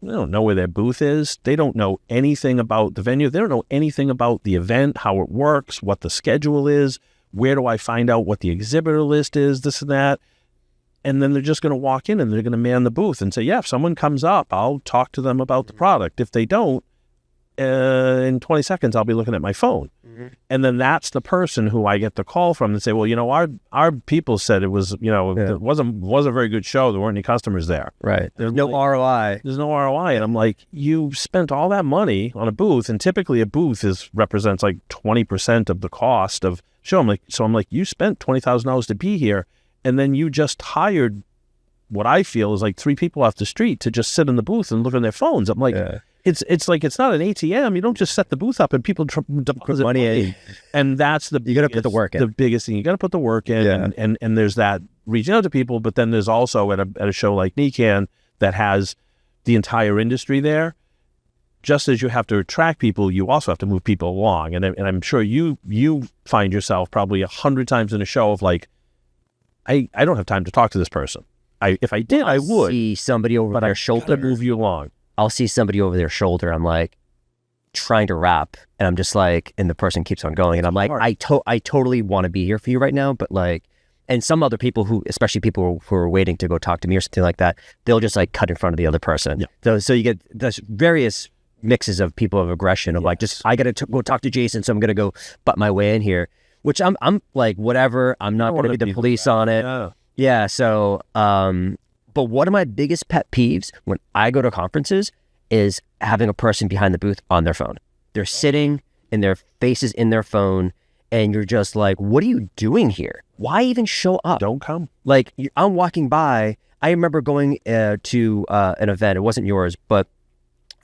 They don't know where their booth is. They don't know anything about the venue. They don't know anything about the event, how it works, what the schedule is, where do I find out what the exhibitor list is, this and that. And then they're just going to walk in and they're going to man the booth and say, yeah, if someone comes up, I'll talk to them about the product. If they don't, in 20 seconds, I'll be looking at my phone. Mm-hmm. And then that's the person who I get the call from and say, well, our people said it was, it wasn't a very good show. There weren't any customers there. Right. There's no ROI. There's no ROI. And I'm like, you spent all that money on a booth, and typically a booth represents like 20% of the cost of show. I'm like, you spent $20,000 to be here, and then you just hired what I feel is like 3 people off the street to just sit in the booth and look on their phones. I'm like, It's like, it's not an ATM. You don't just set the booth up and people deposit money. And that's you got to put the work in. The biggest thing. You got to put the work in. Yeah. And there's that reaching out to people, but then there's also at a show like NECANN that has the entire industry there. Just as you have to attract people, you also have to move people along. And I'm sure you find yourself probably 100 times in a show of like, I don't have time to talk to this person. If I did, I would. See somebody over their shoulder. But I move you along. I'll see somebody over their shoulder. I'm like trying to rap, and I'm just like, and the person keeps on going, and I'm like, I totally want to be here for you right now, but like, and some other people who, especially people who are waiting to go talk to me or something like that, they'll just like cut in front of the other person. Yeah. So you get there's various mixes of people of aggression of like, just I got to go talk to Jason, so I'm gonna go butt my way in here, which I'm like, whatever. I'm not gonna be the police on it. Yeah. So but one of my biggest pet peeves when I go to conferences is having a person behind the booth on their phone. They're sitting and their face is in their phone, and you're just like, what are you doing here? Why even show up? Don't come. Like, I'm walking by. I remember going to an event. It wasn't yours, but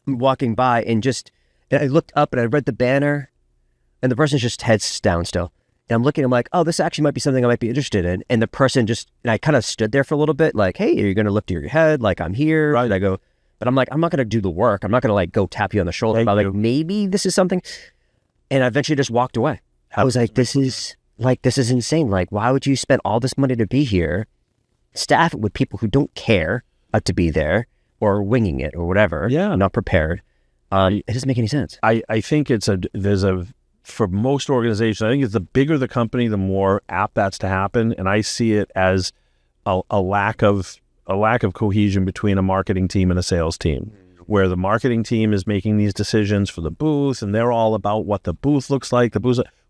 I'm walking by and I looked up and I read the banner, and the person's just heads down still. And I'm looking, I'm like, oh, this actually might be something I might be interested in. And the person and I kind of stood there for a little bit, like, hey, are you going to lift your head? Like, I'm here. Right. I go, but I'm like, I'm not going to do the work. I'm not going to like go tap you on the shoulder. I'm like, maybe this is something. And I eventually just walked away. I was like, this is insane. Like, why would you spend all this money to be here? Staff it with people who don't care to be there or winging it or whatever. Yeah. Not prepared. It doesn't make any sense. I think for most organizations, I think it's the bigger the company, the more apt that's to happen. And I see it as a lack of cohesion between a marketing team and a sales team, where the marketing team is making these decisions for the booth, and they're all about what the booth looks like.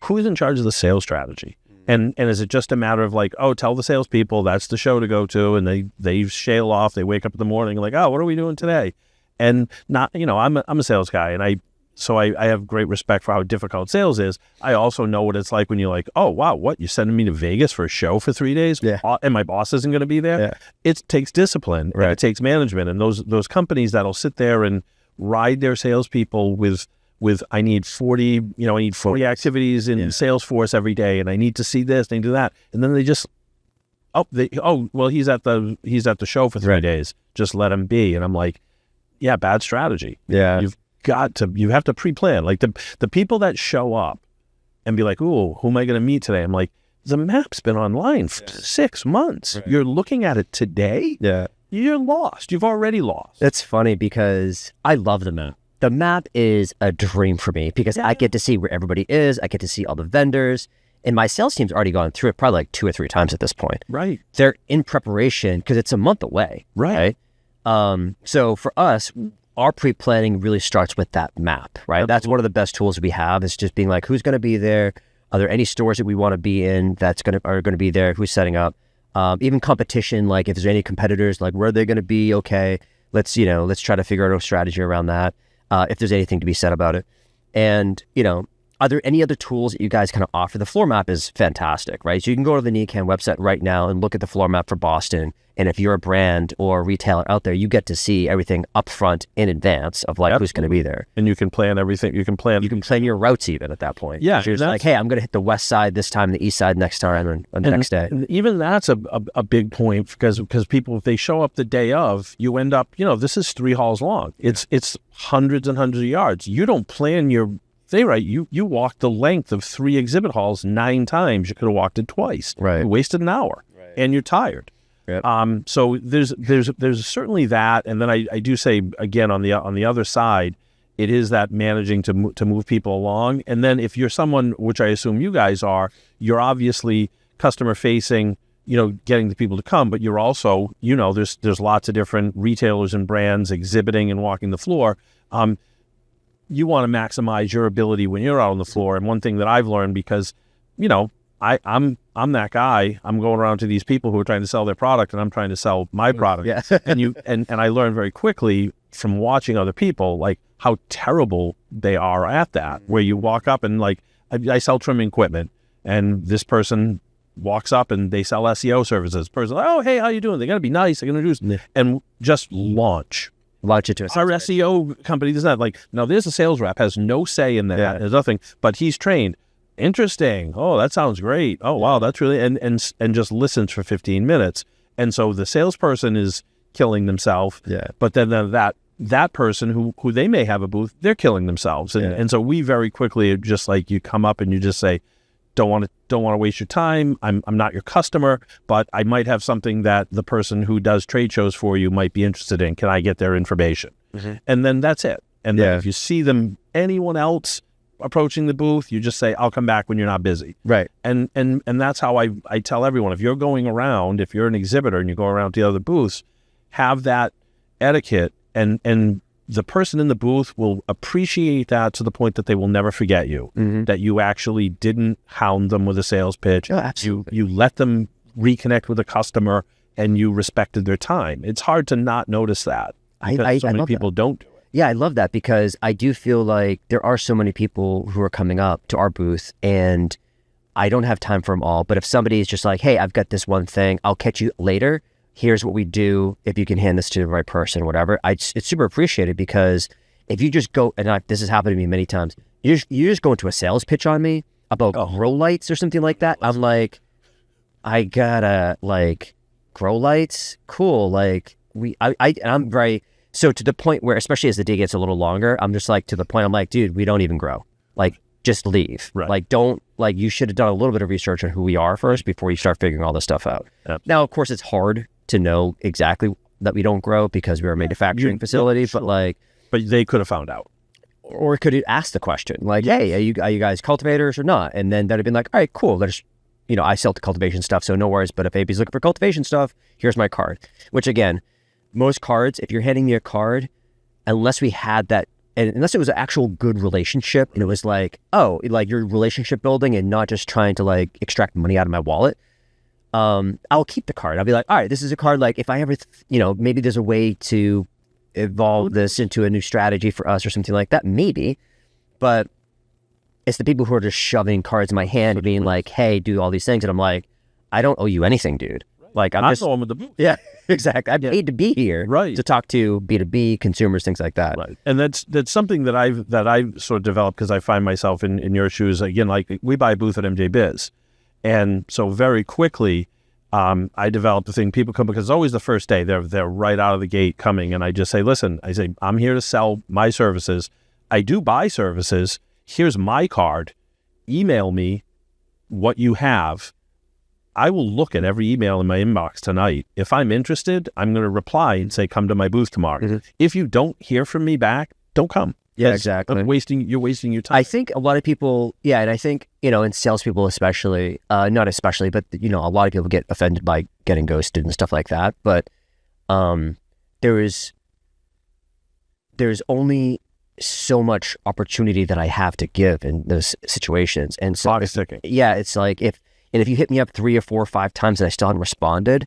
Who's in charge of the sales strategy? And is it just a matter of like, oh, tell the salespeople that's the show to go to, and they shale off. They wake up in the morning like, oh, what are we doing today? And not, I'm a sales guy, and I so I have great respect for how difficult sales is. I also know what it's like when you're like, oh, wow, what? You're sending me to Vegas for a show for 3 days? Yeah. And my boss isn't going to be there? Yeah. It takes discipline. Right. And it takes management. And those companies that'll sit there and ride their salespeople with I need 40 activities in Salesforce every day, and I need to see this, and do that. And then they just, he's at the show for 3 days. Just let him be. And I'm like, yeah, bad strategy. Yeah. You have to pre-plan. Like the people that show up and be like, ooh, who am I going to meet today? I'm like, the map's been online for 6 months. Right. You're looking at it today. Yeah. You're lost. You've already lost. It's funny because I love the map. The map is a dream for me because I get to see where everybody is. I get to see all the vendors. And my sales team's already gone through it probably like 2 or 3 times at this point. Right. They're in preparation because it's a month away. Right. So for us, our pre-planning really starts with that map, right? Absolutely. That's one of the best tools we have, is just being like, who's going to be there? Are there any stores that we want to be in are going to be there? Who's setting up? Even competition, like if there's any competitors, like where are they going to be? Okay, let's try to figure out a strategy around that. If there's anything to be said about it. And, are there any other tools that you guys kind of offer? The floor map is fantastic, right? So you can go to the NECANN website right now and look at the floor map for Boston. And if you're a brand or a retailer out there, you get to see everything up front in advance of like who's going to be there. And you can plan everything. You can plan your routes even at that point. Yeah. So you're just like, hey, I'm going to hit the west side this time, the east side next time, and the next day. And even that's a big point because people, if they show up the day of, you end up, this is 3 halls long. It's hundreds and hundreds of yards. You don't plan your day right. You walked the length of 3 exhibit halls 9 times. You could have walked it twice. Right. You wasted an hour. Right. And you're tired. Yep. So there's certainly that, and then I do say again on the other side, it is that managing to move people along, and then if you're someone, which I assume you guys are, you're obviously customer facing, getting the people to come, but you're also, there's lots of different retailers and brands exhibiting and walking the floor. You want to maximize your ability when you're out on the floor, and one thing that I've learned because, I'm that guy. I'm going around to these people who are trying to sell their product, and I'm trying to sell my product. Yeah. and I learned very quickly from watching other people like how terrible they are at that. Where you walk up and like I sell trimming equipment, and this person walks up and they sell SEO services. This person, oh hey, how you doing? They're gonna be nice. They're gonna do this, and just launch it to our SEO company. Does that like now? There's a sales rep has no say in that. Yeah. There's nothing, but he's trained. Interesting. Oh, that sounds great. Oh, wow, that's really and just listens for 15 minutes. And so the salesperson is killing themselves. Yeah. But then that person who they may have a booth, they're killing themselves. And so we very quickly just like you come up and you just say, don't want to waste your time. I'm not your customer, but I might have something that the person who does trade shows for you might be interested in. Can I get their information? Mm-hmm. And then that's it. And then if you see anyone else approaching the booth, you just say, I'll come back when you're not busy. Right. And that's how I tell everyone, if you're going around, if you're an exhibitor and you go around to the other booths, have that etiquette, and the person in the booth will appreciate that to the point that they will never forget you, that you actually didn't hound them with a sales pitch. Oh, absolutely. You let them reconnect with a customer and you respected their time. It's hard to not notice that because so many people don't do it. Yeah, I love that because I do feel like there are so many people who are coming up to our booth and I don't have time for them all. But if somebody is just like, hey, I've got this one thing, I'll catch you later. Here's what we do. If you can hand this to the right person, whatever. It's super appreciated because if you just go, and this has happened to me many times, you just go into a sales pitch on me about grow lights or something like that. I'm like, I gotta like grow lights? Cool. Like I'm very... So to the point where, especially as the day gets a little longer, I'm just like, to the point, I'm like, dude, we don't even grow. Like, just leave. Right. Like, you should have done a little bit of research on who we are first before you start figuring all this stuff out. Absolutely. Now, of course, it's hard to know exactly that we don't grow because we're a manufacturing facility, but they could have found out. Or could you ask the question, like, hey, are you guys cultivators or not? And then that'd have been like, all right, cool. Let's, I sell the cultivation stuff, so no worries. But if AB's looking for cultivation stuff, here's my card. Which again, most cards, if you're handing me a card, unless we had that, and unless it was an actual good relationship, and it was like, like you're relationship building and not just trying to like extract money out of my wallet, I'll keep the card. I'll be like, all right, this is a card. Like if I ever, maybe there's a way to evolve this into a new strategy for us or something like that, maybe. But it's the people who are just shoving cards in my hand, being like, "Hey, do all these things," and I'm like, "I don't owe you anything, dude. Like, I'm just the one with the booth." Yeah, exactly. I'm paid to be here, Right, to talk to B2B consumers, things like that. Right, and that's something that I've sort of developed because I find myself in your shoes again. Like we buy a booth at MJ Biz, and so very quickly, I developed the thing. People come because it's always the first day. They're right out of the gate coming, and I just say, "Listen," I say, "I'm here to sell my services. I do buy services. Here's my card. Email me what you have. I will look at every email in my inbox tonight. If I'm interested, I'm going to reply and say, come to my booth tomorrow. Mm-hmm. If you don't hear from me back, don't come." Yeah, exactly. You're wasting your time. I think a lot of people, yeah, and I think, in salespeople especially, not especially, but, a lot of people get offended by getting ghosted and stuff like that. But there's only so much opportunity that I have to give in those situations. And so, Clock is ticking. Yeah, it's like if you hit me up 3 or 4 or 5 times and I still haven't responded,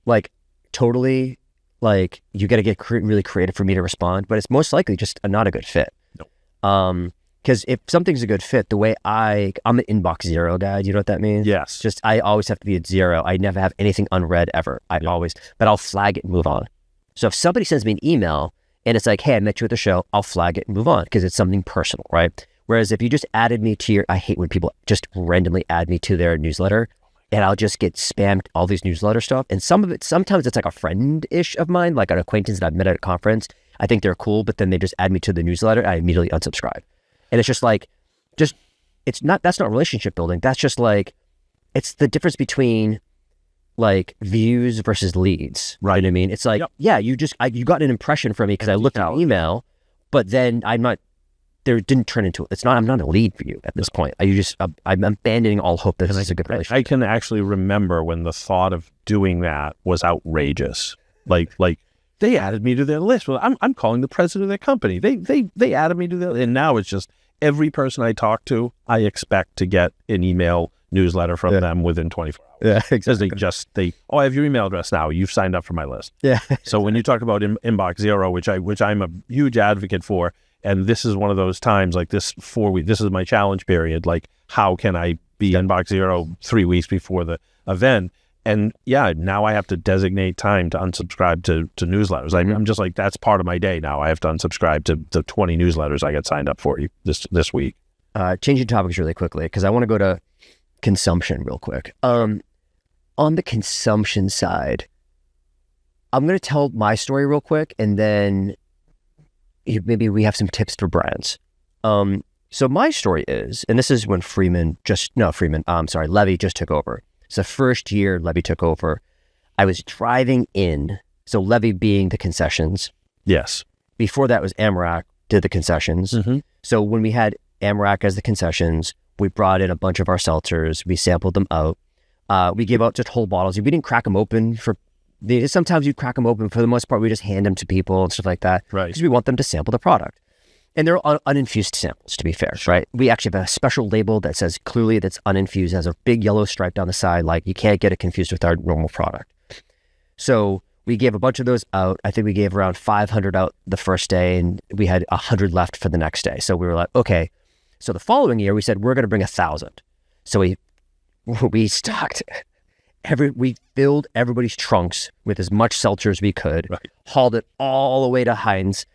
like totally, like you got to get really creative for me to respond. But it's most likely just not a good fit. No. Because if something's a good fit, the way I'm an inbox zero guy. Do you know what that means? Yes. Just I always have to be at 0. I never have anything unread ever. But I'll flag it and move on. So if somebody sends me an email and it's like, "Hey, I met you at the show," I'll flag it and move on because it's something personal, right? Whereas if you just added me to I hate when people just randomly add me to their newsletter, and I'll just get spammed all these newsletter stuff. And sometimes it's like a friend-ish of mine, like an acquaintance that I've met at a conference. I think they're cool, but then they just add me to the newsletter. I immediately unsubscribe. And it's just like, that's not relationship building. That's just like, it's the difference between like views versus leads. Right. You know what I mean? It's like, yeah, you got an impression from me because I looked at an email, but then it didn't turn into, I'm not a lead for you at this point. I'm abandoning all hope that this is a good relationship. I can actually remember when the thought of doing that was outrageous. Like they added me to their list. Well, I'm calling the president of their company. They added me to their, and now it's just every person I talk to, I expect to get an email newsletter from them within 24 hours. Yeah, exactly. Because I have your email address now. You've signed up for my list. Yeah. So when you talk about inbox zero, which I'm a huge advocate for, and this is one of those times like this 4 week, this is my challenge period. Like, how can I be inbox zero 3 weeks before the event? And yeah, now I have to designate time to unsubscribe to newsletters. I'm just like, that's part of my day now. I have to unsubscribe to the 20 newsletters I got signed up for this week. Changing topics really quickly, because I want to go to consumption real quick. On the consumption side, I'm going to tell my story real quick, and then maybe we have some tips for brands. So my story is, and this is when Levy just took over. It's the first year Levy took over. I was driving in, so Levy being the concessions. Yes. Before that was Amarac did the concessions. Mm-hmm. So when we had Amarac as the concessions, we brought in a bunch of our seltzers. We sampled them out. We gave out just whole bottles. We didn't crack them open sometimes you crack them open. For the most part, we just hand them to people and stuff like that. Right. Because we want them to sample the product. And they're uninfused samples, to be fair, right? We actually have a special label that says clearly that's uninfused, has a big yellow stripe down the side, like you can't get it confused with our normal product. So we gave a bunch of those out. I think we gave around 500 out the first day, and we had 100 left for the next day. So we were like, okay. So the following year, we said, we're going to bring 1,000. So we stocked, we filled everybody's trunks with as much seltzer as we could, right. Hauled it all the way to Heinz,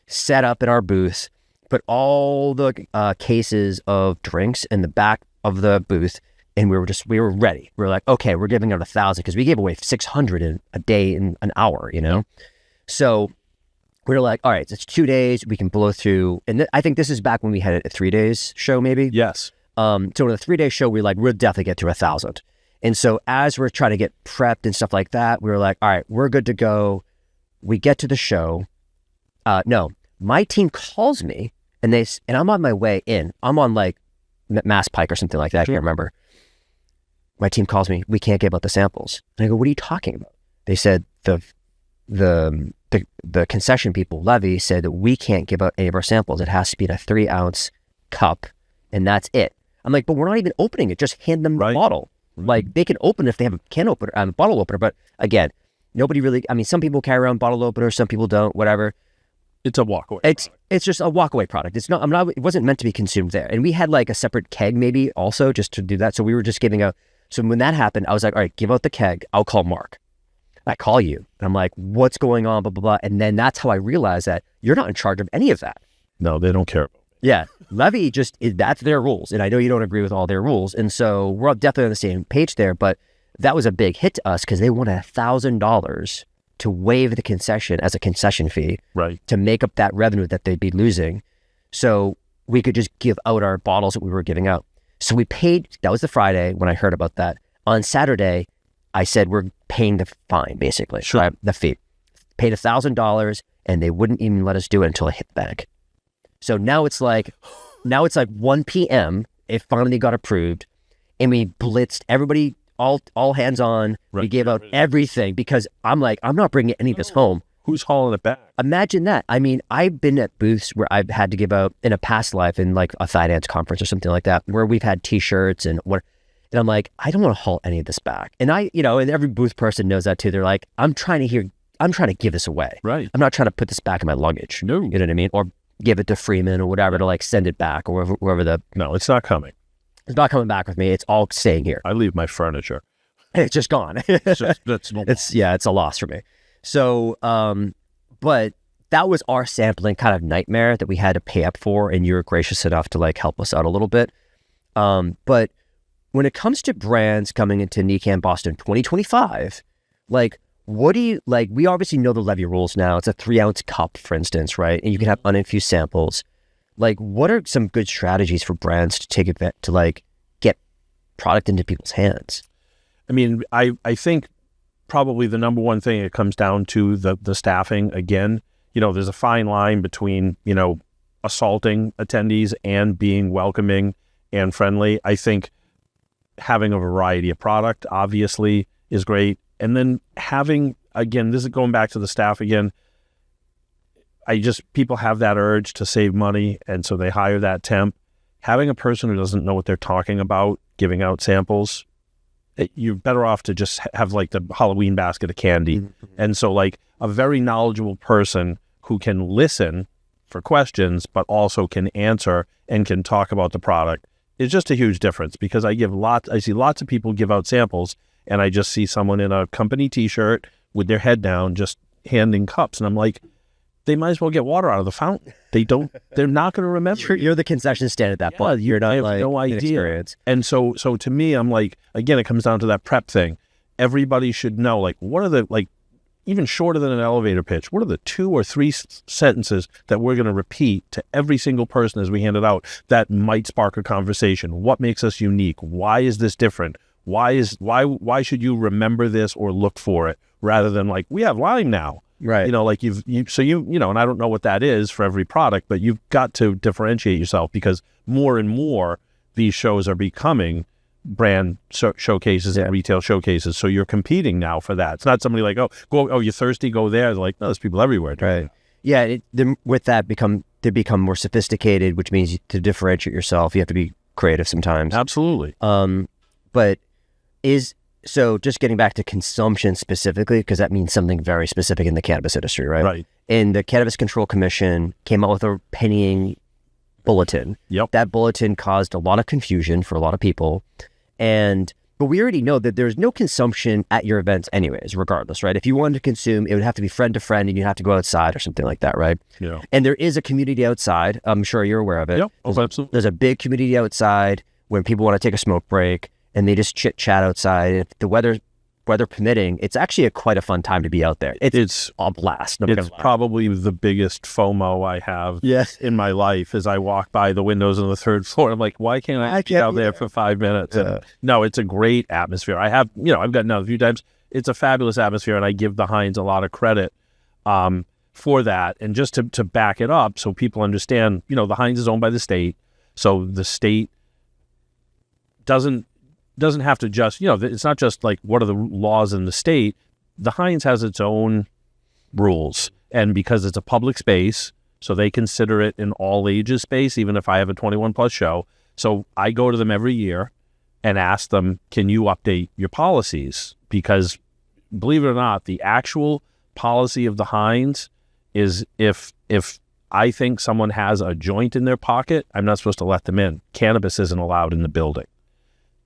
set up in our booth, put all the cases of drinks in the back of the booth, and we were ready. We were like, okay, we're giving out 1,000 because we gave away 600 in a day in an hour, So we were like, all right, it's 2 days, we can blow through. And I think this is back when we had a 3 days show, maybe. Yes. So in the 3 day show, we'll definitely get to 1,000. And so as we're trying to get prepped and stuff like that, we were like, all right, we're good to go. We get to the show. No, my team calls me and I'm on my way in. I'm on like Mass Pike or something like that. Sure. I can't remember. My team calls me. We can't give out the samples. And I go, what are you talking about? They said the concession people, Levy, said that we can't give out any of our samples. It has to be in a 3-ounce cup, and that's it. I'm like, but we're not even opening it. Just hand them the bottle. Like they can open if they have a can opener, bottle opener. But again, nobody really. I mean, some people carry around bottle openers, some people don't. Whatever. It's a walkaway. It's just a walkaway product. It's not. It wasn't meant to be consumed there. And we had like a separate keg maybe also just to do that. So we were just giving out. So when that happened, I was like, all right, give out the keg. I'll call Mark. I call you, and I'm like, what's going on? Blah blah blah. And then that's how I realized that you're not in charge of any of that. No, they don't care about it. Yeah, Levy that's their rules, and I know you don't agree with all their rules, and so we're definitely on the same page there. But that was a big hit to us because they wanted $1,000 to waive the concession as a concession fee, right, to make up that revenue that they'd be losing, so we could just give out our bottles that we were giving out. So we paid. That was the Friday when I heard about that. On Saturday, I said we're paying the fine, basically, sure, the fee. Paid $1,000, and they wouldn't even let us do it until it hit the bank. So now it's like 1 p.m. It finally got approved, and we blitzed everybody, all hands on. Right. We gave out everything because I'm like, I'm not bringing any of this home. Who's hauling it back? Imagine that. I mean, I've been at booths where I've had to give out in a past life in like a finance conference or something like that, where we've had T-shirts and what. And I'm like, I don't want to haul any of this back. And and every booth person knows that too. They're like, I'm trying to give this away. Right. I'm not trying to put this back in my luggage. No. You know what I mean? Or give it to Freeman or whatever to like send it back or wherever No, it's not coming. It's not coming back with me. It's all staying here. I leave my furniture. It's just gone. It's a loss for me. So, but that was our sampling kind of nightmare that we had to pay up for, and you were gracious enough to like help us out a little bit. But when it comes to brands coming into NECANN Boston 2025, like, what do you, like, we obviously know the Levy rules now. It's a 3-ounce cup, for instance, right? And you can have uninfused samples. Like, what are some good strategies for brands to take advantage, to like get product into people's hands? I mean, I think probably the number one thing, it comes down to the staffing. Again, there's a fine line between, assaulting attendees and being welcoming and friendly. I think having a variety of product obviously is great. And then having, again, this is going back to the staff again, people have that urge to save money, and so they hire that temp. Having a person who doesn't know what they're talking about giving out samples, you're better off to just have like the Halloween basket of candy. Mm-hmm. And so like a very knowledgeable person who can listen for questions, but also can answer and can talk about the product is just a huge difference, because I see lots of people give out samples, and I just see someone in a company T-shirt with their head down just handing cups, and I'm like, they might as well get water out of the fountain. They're not going to remember. You're the concession stand at that point. You're not, like, no idea. And so to me, I'm like, again, it comes down to that prep thing. Everybody should know, like, what are the, like, even shorter than an elevator pitch, what are the 2 or 3 sentences that we're going to repeat to every single person as we hand it out that might spark a conversation? What makes us unique? Why is this different? Why should you remember this or look for it, rather than like, we have Lime now. Right. Like and I don't know what that is for every product, but you've got to differentiate yourself, because more and more these shows are becoming brand showcases and retail showcases. So you're competing now for that. It's not somebody like, you're thirsty, go there. They're like, no, there's people everywhere. Right. Yeah. With that they become more sophisticated, which means to differentiate yourself, you have to be creative sometimes. Absolutely. But so just getting back to consumption specifically, because that means something very specific in the cannabis industry, right? Right. And the Cannabis Control Commission came out with a pennying bulletin. Yep. That bulletin caused a lot of confusion for a lot of people. But we already know that there's no consumption at your events anyways, regardless, right? If you wanted to consume, it would have to be friend to friend, and you'd have to go outside or something like that, right? Yeah. And there is a community outside. I'm sure you're aware of it. Yep. Absolutely. There's a big community outside when people want to take a smoke break, and they just chit chat outside. If the weather permitting, it's actually quite a fun time to be out there. It's a blast. It's probably the biggest FOMO I have in my life, as I walk by the windows on the 3rd floor. I'm like, why can't I be out there for 5 minutes? Yeah. No, it's a great atmosphere. I've gotten out a few times. It's a fabulous atmosphere, and I give the Heinz a lot of credit for that. And just to back it up so people understand, the Heinz is owned by the state. So the state doesn't have to just, it's not just like, what are the laws in the state? The Heinz has its own rules. And because it's a public space, so they consider it an all ages space, even if I have a 21 plus show. So I go to them every year and ask them, can you update your policies? Because believe it or not, the actual policy of the Heinz is if I think someone has a joint in their pocket, I'm not supposed to let them in. Cannabis isn't allowed in the building.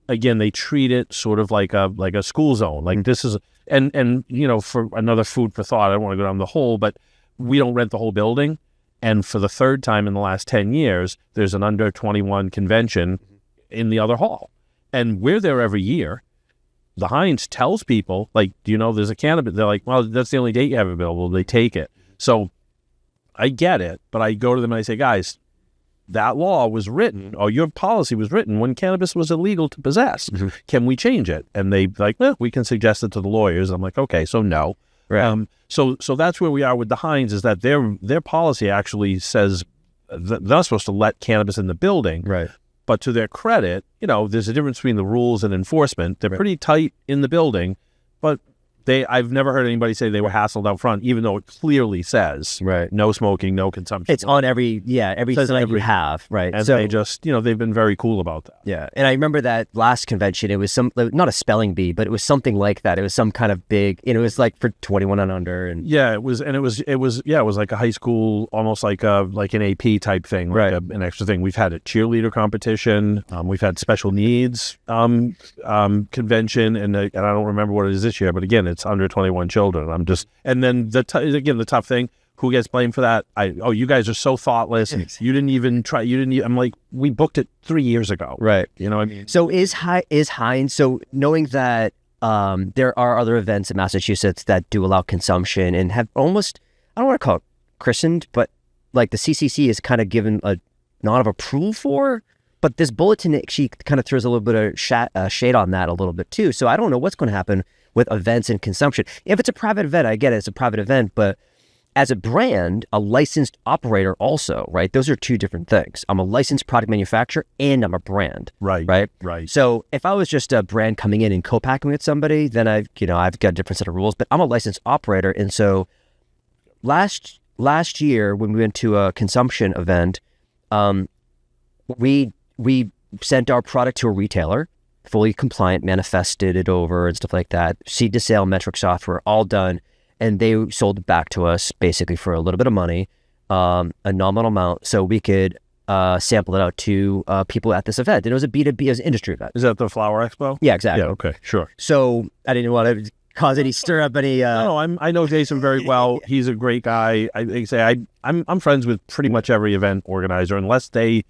Again, they treat it sort of like a school zone. Like this is, and for another food for thought, I don't want to go down the hole, but we don't rent the whole building. And for the third time in the last 10 years, there's an under 21 convention in the other hall. And we're there every year. The Heinz tells people, like, do you know there's a cannabis? They're like, well, that's the only date you have available. They take it. So I get it, but I go to them and I say, guys, that law was written, or your policy was written when cannabis was illegal to possess. Can we change it? And they like, well, we can suggest it to the lawyers. I'm like, okay, so no. Right. So that's where we are with the Heinz, is that their policy actually says that they're supposed to let cannabis in the building. Right. But to their credit, there's a difference between the rules and enforcement. They're pretty tight in the building, but I've never heard anybody say they were hassled out front, even though it clearly says no smoking, no consumption. It's on every sign you have, right? And so they just, they've been very cool about that. Yeah, and I remember that last convention, it was not a spelling bee, but it was something like that. It was some kind of big, it was like for 21 and under, and it was like a high school, almost like an AP type thing, like an extra thing. We've had a cheerleader competition, we've had special needs convention, and I don't remember what it is this year, but again, it's under 21 children. And then the tough thing, who gets blamed for that? You guys are so thoughtless. You didn't even try. I'm like, we booked it 3 years ago. Right. You know what I mean? So is Heinz, so knowing that there are other events in Massachusetts that do allow consumption and have almost, I don't want to call it christened, but like the CCC is kind of given a nod of approval for, but this bulletin actually kind of throws a little bit of shade on that a little bit too. So I don't know what's going to happen with events and consumption. If it's a private event, I get it, it's a private event, but as a brand, a licensed operator also, right? Those are two different things. I'm a licensed product manufacturer and I'm a brand. Right. So if I was just a brand coming in and co-packing with somebody, then I've got a different set of rules, but I'm a licensed operator. And so last year when we went to a consumption event, we sent our product to a retailer, fully compliant, manifested it over and stuff like that, seed to sale metric software, all done. And they sold it back to us basically for a little bit of money, a nominal amount, so we could sample it out to people at this event. And it was a B2B, it was an industry event. Is that the Flower Expo? Yeah, exactly. Yeah, okay, sure. So I didn't want to cause any stir up any. No, I know Jason very well. He's a great guy. I'm friends with pretty much every event organizer, unless they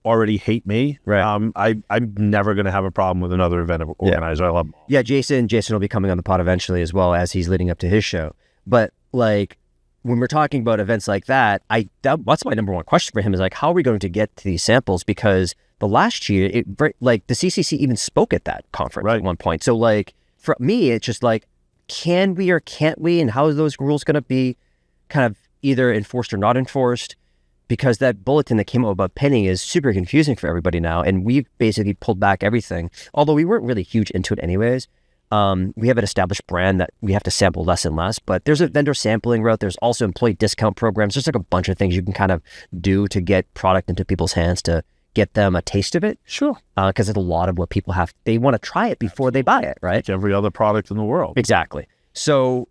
already hate me. Right. I'm never going to have a problem with another event organizer. I love them all. Yeah, Jason will be coming on the pod eventually as well, as he's leading up to his show. But like when we're talking about events like that, what's my number one question for him is like, how are we going to get to these samples? Because the last year, the CCC even spoke at that conference at one point. So like for me, it's just like, can we or can't we? And how are those rules going to be kind of either enforced or not enforced? Because that bulletin that came out about penning is super confusing for everybody now. And we've basically pulled back everything. Although we weren't really huge into it anyways. We have an established brand that we have to sample less and less. But there's a vendor sampling route. There's also employee discount programs. There's like a bunch of things you can kind of do to get product into people's hands to get them a taste of it. Sure. Because it's a lot of what people have. They want to try it before they buy it, right? Like every other product in the world. Exactly. So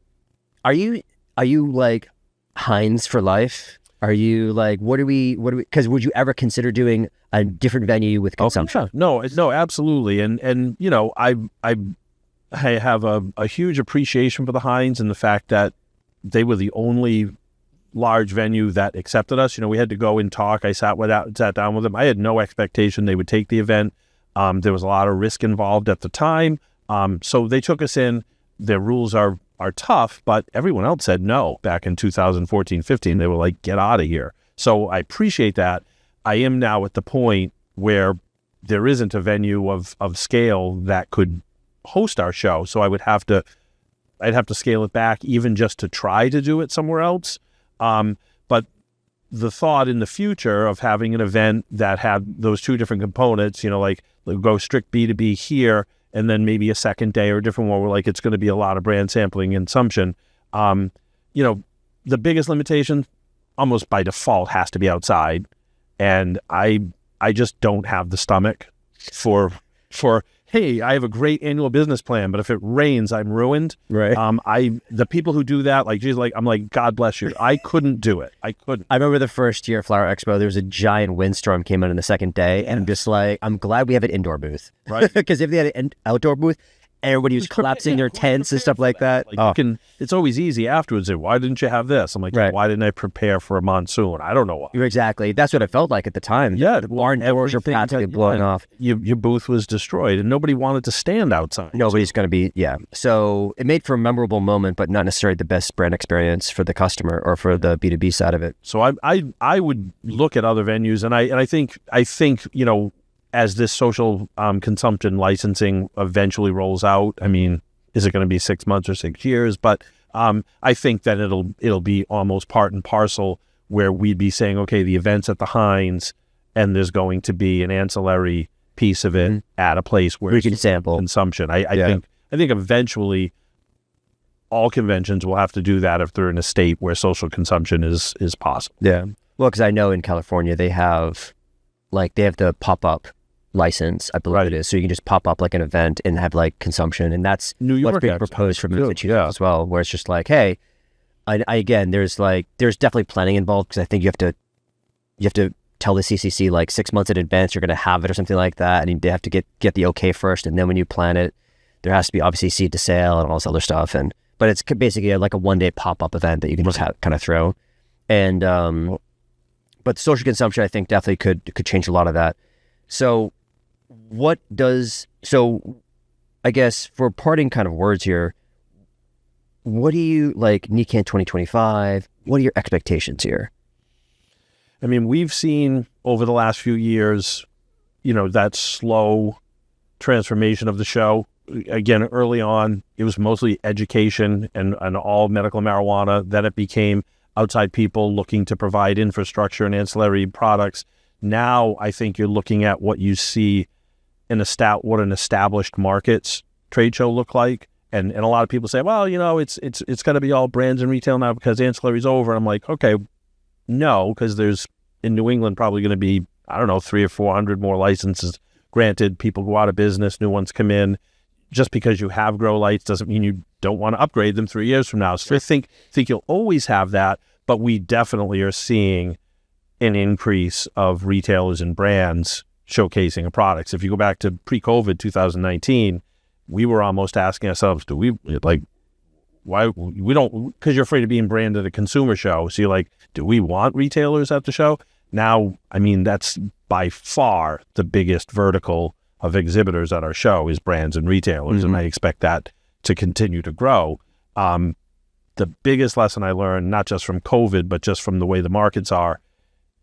are you like Heinz for life? Are you like, what do we, because would you ever consider doing a different venue with consumption? Oh, no, absolutely. And I have a huge appreciation for the Heinz and the fact that they were the only large venue that accepted us. We had to go and talk. I sat down with them. I had no expectation they would take the event. There was a lot of risk involved at the time. So they took us in. Their rules are tough, but everyone else said no back in 2014, 15. They were like, get out of here. So I appreciate that. I am now at the point where there isn't a venue of scale that could host our show. So I'd have to scale it back even just to try to do it somewhere else. But the thought in the future of having an event that had those two different components, like go strict B2B here, and then maybe a second day or a different one where like it's going to be a lot of brand sampling and consumption. The biggest limitation almost by default has to be outside. And I just don't have the stomach for hey, I have a great annual business plan, but if it rains, I'm ruined. Right. The people who do that, like, geez, like, I'm like, God bless you. I couldn't do it. I couldn't. I remember the first year Flower Expo, there was a giant windstorm came out on the second day, and I'm just like, I'm glad we have an indoor booth. Right. Because if they had an outdoor booth, everybody was collapsing their tents and stuff like that. Like, it's always easy afterwards. Why didn't you have this? I'm like, Right. why didn't I prepare for a monsoon? I don't know why. Exactly. That's what it felt like at the time. Yeah, Our doors are practically blowing off. Your booth was destroyed, and nobody wanted to stand outside. Nobody's going to be, So it made for a memorable moment, but not necessarily the best brand experience for the customer or for the B2B side of it. So I would look at other venues, and I think as this social consumption licensing eventually rolls out, I mean, is it going to be 6 months or 6 years? But I think that it'll be almost part and parcel, where we'd be saying, okay, the event's at the Heinz, and there's going to be an ancillary piece of it at a place where we can sample consumption. I think eventually all conventions will have to do that if they're in a state where social consumption is possible. Yeah. Well, because I know in California they have the pop-up license, I believe it is. So you can just pop up like an event and have like consumption, and that's New York what's being proposed from Massachusetts as well, where it's just like, hey, again, there's definitely planning involved, because I think you have to tell the CCC like 6 months in advance you're going to have it or something like that, and they have to get the okay first, and then when you plan it, there has to be obviously seed to sale and all this other stuff, but it's basically like a one-day pop-up event that you can just kind of throw, and but social consumption I think definitely could change a lot of that. So I guess for parting kind of words here, what do you like NECANN 2025? What are your expectations here? I mean, we've seen over the last few years, that slow transformation of the show. Again, early on, it was mostly education and all medical marijuana. Then it became outside people looking to provide infrastructure and ancillary products. Now, I think you're looking at what you see in what an established markets trade show look like. And a lot of people say, well, it's going to be all brands and retail now because ancillary's over. And I'm like, okay, no, because there's in New England probably going to be, I don't know, 300 or 400 more licenses granted. People go out of business, new ones come in. Just because you have grow lights doesn't mean you don't want to upgrade them 3 years from now. So I think you'll always have that, but we definitely are seeing an increase of retailers and brands showcasing a products. If you go back to pre-COVID 2019, we were almost asking ourselves, why we don't, because you're afraid of being branded a consumer show. So you're like, do we want retailers at the show? Now, I mean, that's by far the biggest vertical of exhibitors at our show is brands and retailers. And I expect that to continue to grow. The biggest lesson I learned, not just from COVID, but just from the way the markets are,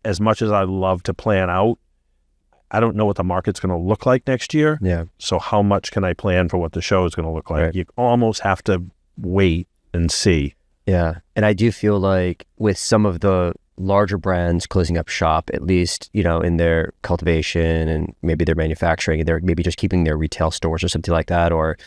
as much as I love to plan out, I don't know what the market's going to look like next year. Yeah. So how much can I plan for what the show is going to look like? Right. You almost have to wait and see. Yeah. And I do feel like with some of the larger brands closing up shop, at least, in their cultivation and maybe their manufacturing, and they're maybe just keeping their retail stores or something like that, or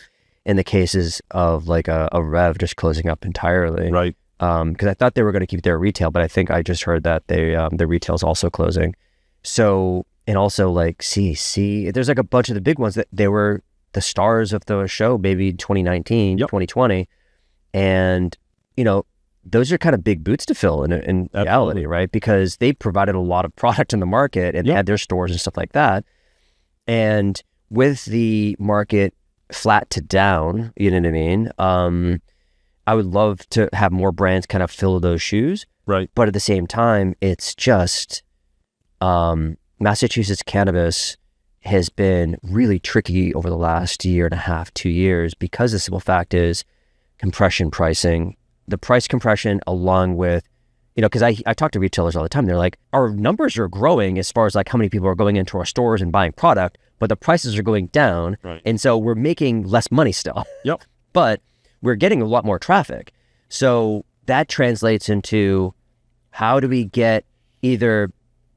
in the cases of like a Rev just closing up entirely. Right. Because I thought they were going to keep their retail, but I think I just heard that their retail is also closing. So, and also like CC, there's like a bunch of the big ones that they were the stars of the show, maybe 2019, 2020. And, those are kind of big boots to fill in reality, right? Because they provided a lot of product in the market and had their stores and stuff like that. And with the market flat to down, you know what I mean? I would love to have more brands kind of fill those shoes. Right. But at the same time, it's just Massachusetts cannabis has been really tricky over the last year and a half, 2 years, because the simple fact is compression pricing, the price compression along with, because I talk to retailers all the time. They're like, our numbers are growing as far as like how many people are going into our stores and buying product, but the prices are going down. Right. And so we're making less money still. Yep. But we're getting a lot more traffic. So that translates into how do we get either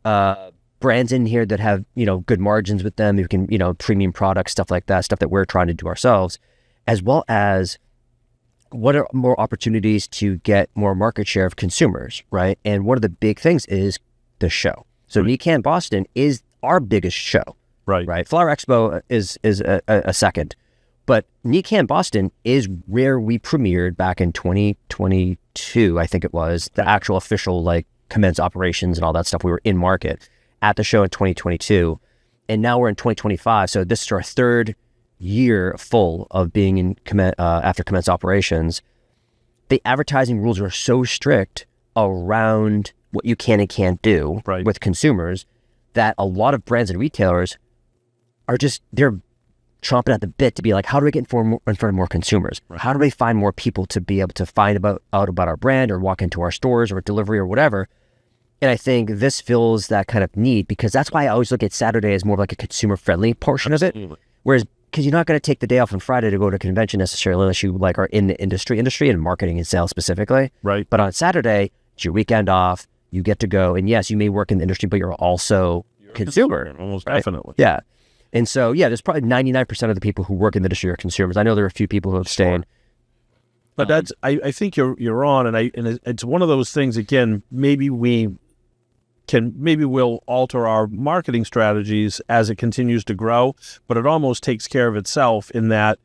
brands in here that have, good margins with them, who can, premium products, stuff like that, stuff that we're trying to do ourselves, as well as what are more opportunities to get more market share of consumers, right? And one of the big things is the show. So NECANN Boston is our biggest show. Right. Flower Expo is a second. But NECANN Boston is where we premiered back in 2022, I think it was, the actual official like commence operations and all that stuff. We were in market at the show in 2022. And now we're in 2025. So this is our third year full of being in after commence operations. The advertising rules are so strict around what you can and can't do with consumers that a lot of brands and retailers are they're chomping at the bit to be like, how do we get in front of more consumers? How do we find more people to be able to find out about our brand or walk into our stores or delivery or whatever? And I think this fills that kind of need, because that's why I always look at Saturday as more of like a consumer-friendly portion of it. Whereas, because you're not going to take the day off on Friday to go to a convention necessarily unless you like are in the industry and marketing and sales specifically. Right. But on Saturday, it's your weekend off. You get to go. And yes, you may work in the industry, but you're also consumer. Almost definitely. Yeah. And so, yeah, there's probably 99% of the people who work in the industry are consumers. I know there are a few people who have stayed. But that's, I think you're on, and it's one of those things, again, maybe we'll alter our marketing strategies as it continues to grow, but it almost takes care of itself in that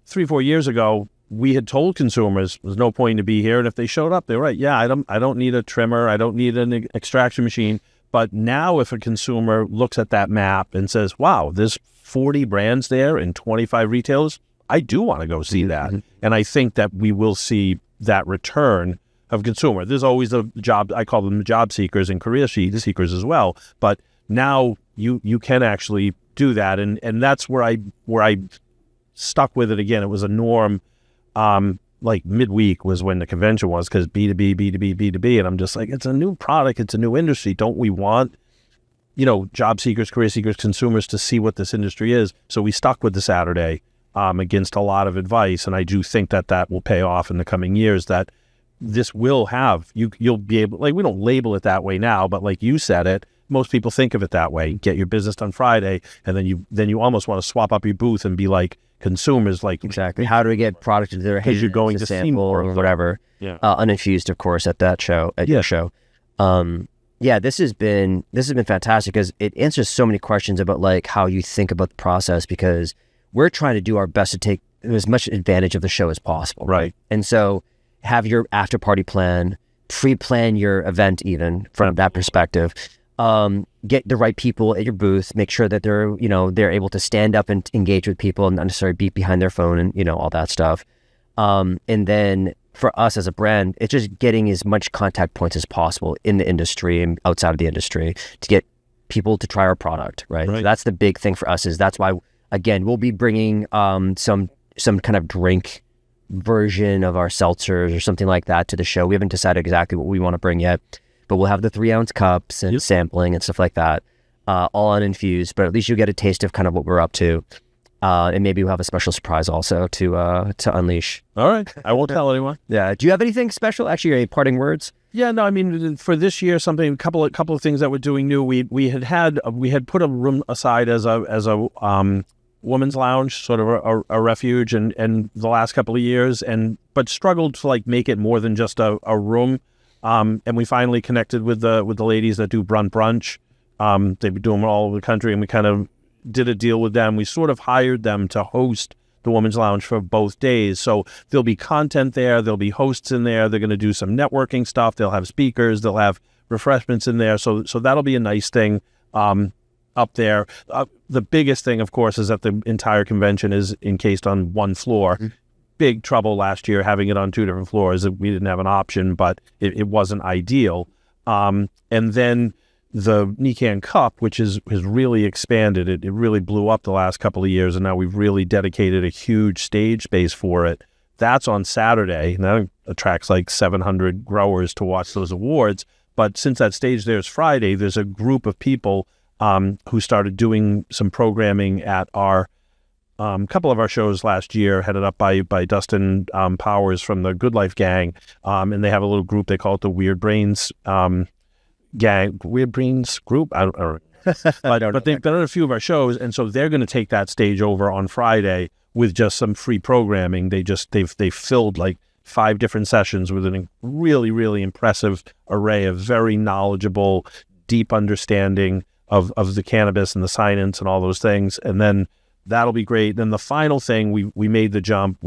3-4 years ago, we had told consumers there's no point to be here. And if they showed up, they were right. Yeah, I don't need a trimmer. I don't need an extraction machine. But now if a consumer looks at that map and says, wow, there's 40 brands there and 25 retailers, I do want to go see that. And I think that we will see that return of consumer. There's always the job, I call them the job seekers and career seekers as well. But now you can actually do that. And that's where I stuck with it again. It was a norm. Like midweek was when the convention was, because B2B, B2B, B2B. And I'm just like, it's a new product. It's a new industry. Don't we want, job seekers, career seekers, consumers to see what this industry is? So we stuck with the Saturday against a lot of advice. And I do think that will pay off in the coming years, that this will have, you'll be able, like, we don't label it that way now, but like you said it, most people think of it that way. Get your business done Friday, and then you almost want to swap up your booth and be like consumers, like, exactly. How do we get product into their hands? Because you're going to sample or whatever. Yeah. Uninfused, of course, at that show, your show. This has been fantastic, because it answers so many questions about like how you think about the process, because we're trying to do our best to take as much advantage of the show as possible. Right. And so have your after party plan, pre-plan your event even from that perspective. Get the right people at your booth, make sure that they're able to stand up and engage with people and not necessarily beat behind their phone and, all that stuff. And then for us as a brand, it's just getting as much contact points as possible in the industry and outside of the industry to get people to try our product, right? So that's the big thing for us, is that's why, again, we'll be bringing some kind of drink version of our seltzers or something like that to the show. We haven't decided exactly what we want to bring yet, but we'll have the 3-ounce cups and sampling and stuff like that, all uninfused, but at least you get a taste of kind of what we're up to. And maybe we'll have a special surprise also to unleash. All right. I won't tell anyone. Yeah. Do you have anything special? Actually, any parting words? Yeah, no, I mean, for this year, a couple of things that we're doing new. We had put a room aside as a women's lounge, sort of a refuge, and the last couple of years, but struggled to like make it more than just a room. And we finally connected with the ladies that do brunch. They've been doing it all over the country, and we kind of did a deal with them. We sort of hired them to host the Women's Lounge for both days. So there'll be content there. There'll be hosts in there. They're going to do some networking stuff. They'll have speakers. They'll have refreshments in there. So that'll be a nice thing up there. The biggest thing, of course, is that the entire convention is encased on one floor. Big trouble last year having it on 2 different floors. We didn't have an option, but it wasn't ideal. And then the NECANN Cup, which has really expanded. It really blew up the last couple of years, and now we've really dedicated a huge stage space for it. That's on Saturday, and that attracts like 700 growers to watch those awards. But since that stage there's Friday, there's a group of people who started doing some programming at our couple of our shows last year, headed up by Dustin Powers from the Good Life Gang, and they have a little group. They call it the Weird Brains Weird Brains group. I don't know. But they've done a few of our shows, and so they're going to take that stage over on Friday with just some free programming. They've filled like 5 different sessions with a really, really impressive array of very knowledgeable, deep understanding of the cannabis and the sign-ins and all those things. And then that'll be great. Then the final thing, we made the jump.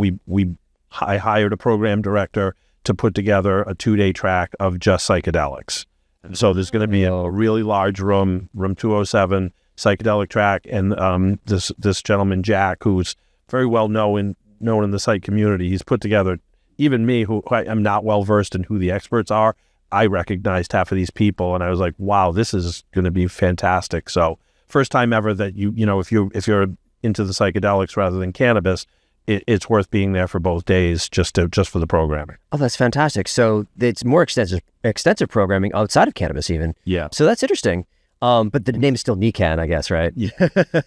I hired a program director to put together a 2-day track of just psychedelics. And so there's going to be a really large room 207, psychedelic track. And this gentleman, Jack, who's very well known in the psych community, he's put together, even me, who I'm not well versed in who the experts are, I recognized half of these people, and I was like, wow, this is going to be fantastic. So first time ever that if you're into the psychedelics rather than cannabis, it's worth being there for both days just for the programming. Oh, that's fantastic. So it's more extensive programming outside of cannabis even. Yeah. So that's interesting. But the name is still NECANN, I guess, right? Yeah.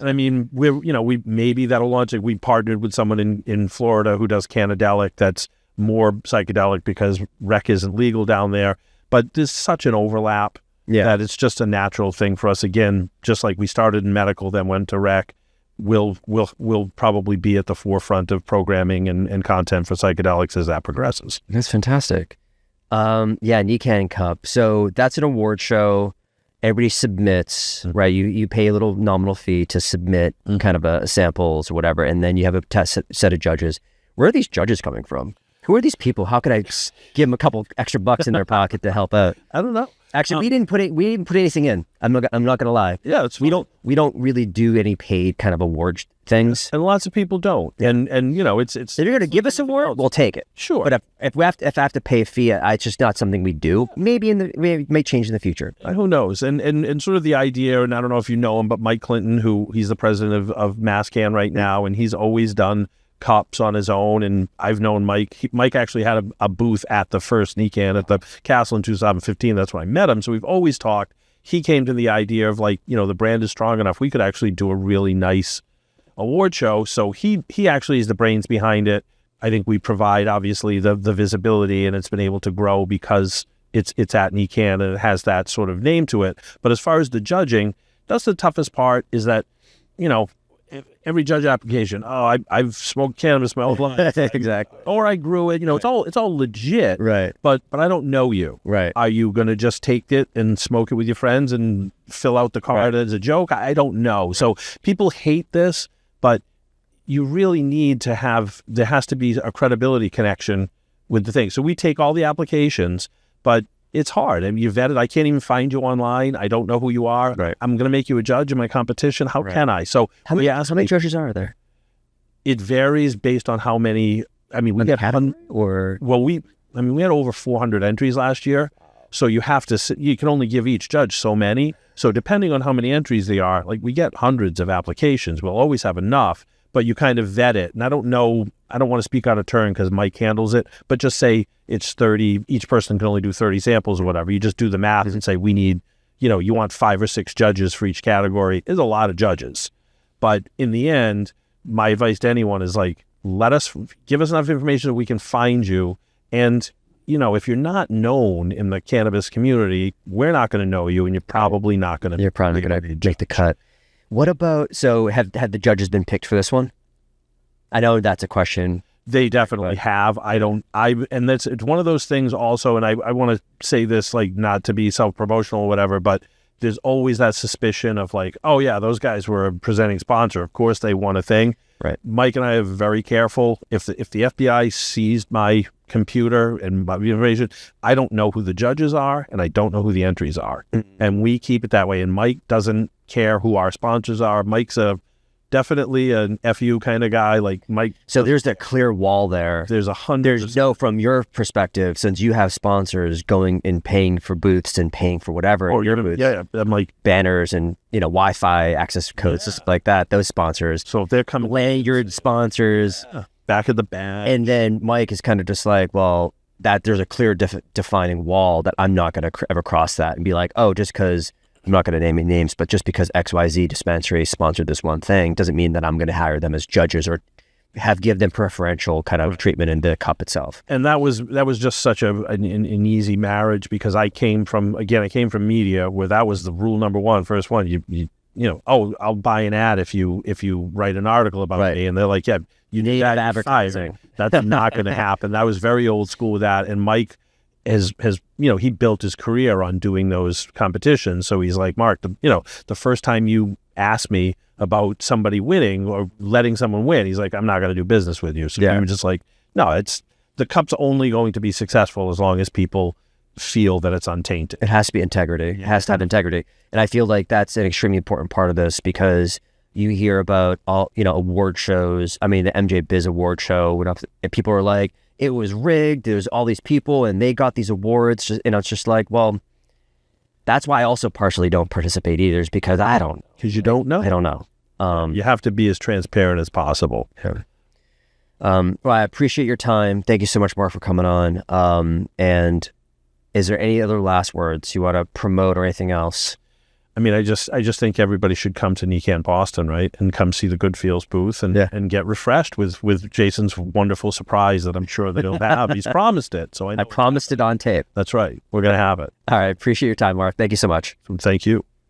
I mean, we maybe that'll launch it. We partnered with someone in Florida who does cannadelic that's more psychedelic because rec isn't legal down there. But there's such an overlap that it's just a natural thing for us. Again, just like we started in medical, then went to rec, we'll probably be at the forefront of programming and content for psychedelics as that progresses. That's fantastic. NECANN Cup. So that's an award show. Everybody submits, right? You pay a little nominal fee to submit kind of a samples or whatever, and then you have a test set of judges. Where are these judges coming from? Who are these people? How can I give them a couple extra bucks in their pocket to help out? I don't know. Actually, we didn't put anything in. I'm not gonna lie. Yeah, we don't really do any paid kind of award things, and lots of people don't. And it's if you're gonna give us an award, we'll take it. Sure. But if I have to pay a fee, it's just not something we do. Maybe it may change in the future. Who knows? And sort of the idea, and I don't know if you know him, but Mike Clinton, he's the president of NECANN right now, and he's always done cups on his own. And I've known Mike. Mike actually had a booth at the first NECANN at the Castle in 2015. That's when I met him. So we've always talked. He came to the idea of the brand is strong enough. We could actually do a really nice award show. So he actually is the brains behind it. I think we provide obviously the visibility, and it's been able to grow because it's at NECANN and it has that sort of name to it. But as far as the judging, that's the toughest part, is that, every judge application, I've smoked cannabis my whole life. Exactly. Or I grew it, it's all legit. Right. But I don't know you. Right. Are you going to just take it and smoke it with your friends and fill out the card as a joke? I don't know. So people hate this, but you really need to there has to be a credibility connection with the thing. So we take all the applications, but it's hard. I mean, you vetted. I can't even find you online. I don't know who you are. Right. I'm going to make you a judge in my competition. How can I? So how many judges are there? It varies based on how many. I mean, we had over 400 entries last year. So you can only give each judge so many. So depending on how many entries they are, we get hundreds of applications. We'll always have enough, but you kind of vet it. And I don't know. I don't want to speak out of turn because Mike handles it, but just say it's 30, each person can only do 30 samples or whatever. You just do the math and say, we need, you want 5 or 6 judges for each category. There's a lot of judges. But in the end, my advice to anyone is give us enough information that we can find you. And, if you're not known in the cannabis community, we're not going to know you, and you're probably not going to make the cut. What about, so have the judges been picked for this one? I know that's a question. They definitely have. And it's one of those things also, and I want to say this, not to be self-promotional or whatever, but there's always that suspicion of oh yeah, those guys were a presenting sponsor. Of course they won a thing. Right. Mike and I are very careful. If the FBI seized my computer and my information, I don't know who the judges are, and I don't know who the entries are. And we keep it that way. And Mike doesn't care who our sponsors are. Mike's definitely an FU kind of guy, Mike. So there's that clear wall there. There's 100. There's no, from your perspective, since you have sponsors going and paying for booths and paying for whatever. Or your booths. Yeah. I'm banners and, Wi-Fi access codes, stuff like that. Those sponsors. So if they're coming. Lanyard sponsors. Back of the bag. And then Mike is kind of just that there's a clear defining wall that I'm not going to ever cross that and be just because, I'm not going to name any names, but just because XYZ dispensary sponsored this one thing doesn't mean that I'm going to hire them as judges or give them preferential kind of treatment in the cup itself. And that was just such an easy marriage, because I came from media, where that was the rule number one. First one, I'll buy an ad if you write an article about me, and they're like, yeah, you need that advertising. That's not going to happen. That was very old school with that. And Mike, has he built his career on doing those competitions. So he's like, Mark, the first time you asked me about somebody winning or letting someone win, he's like, I'm not going to do business with you. So we were just like, no, the cup's only going to be successful as long as people feel that it's untainted. It has to be integrity. It has to have integrity. And I feel like that's an extremely important part of this, because you hear about all, award shows. I mean, the MJ Biz award show, and people are like, it was rigged. There's all these people and they got these awards. It's just like, well, that's why I also partially don't participate either, is because I don't know. Because you don't know. I don't know. You have to be as transparent as possible. Yeah. Well, I appreciate your time. Thank you so much, Mark, for coming on. And is there any other last words you want to promote or anything else? I mean, I just think everybody should come to NECANN Boston, right, and come see the Good Feels booth and get refreshed with Jason's wonderful surprise that I'm sure that he'll have. He's promised it, so I know. I promised it on tape. That's right. We're going to have it. All right. Appreciate your time, Mark. Thank you so much. Thank you.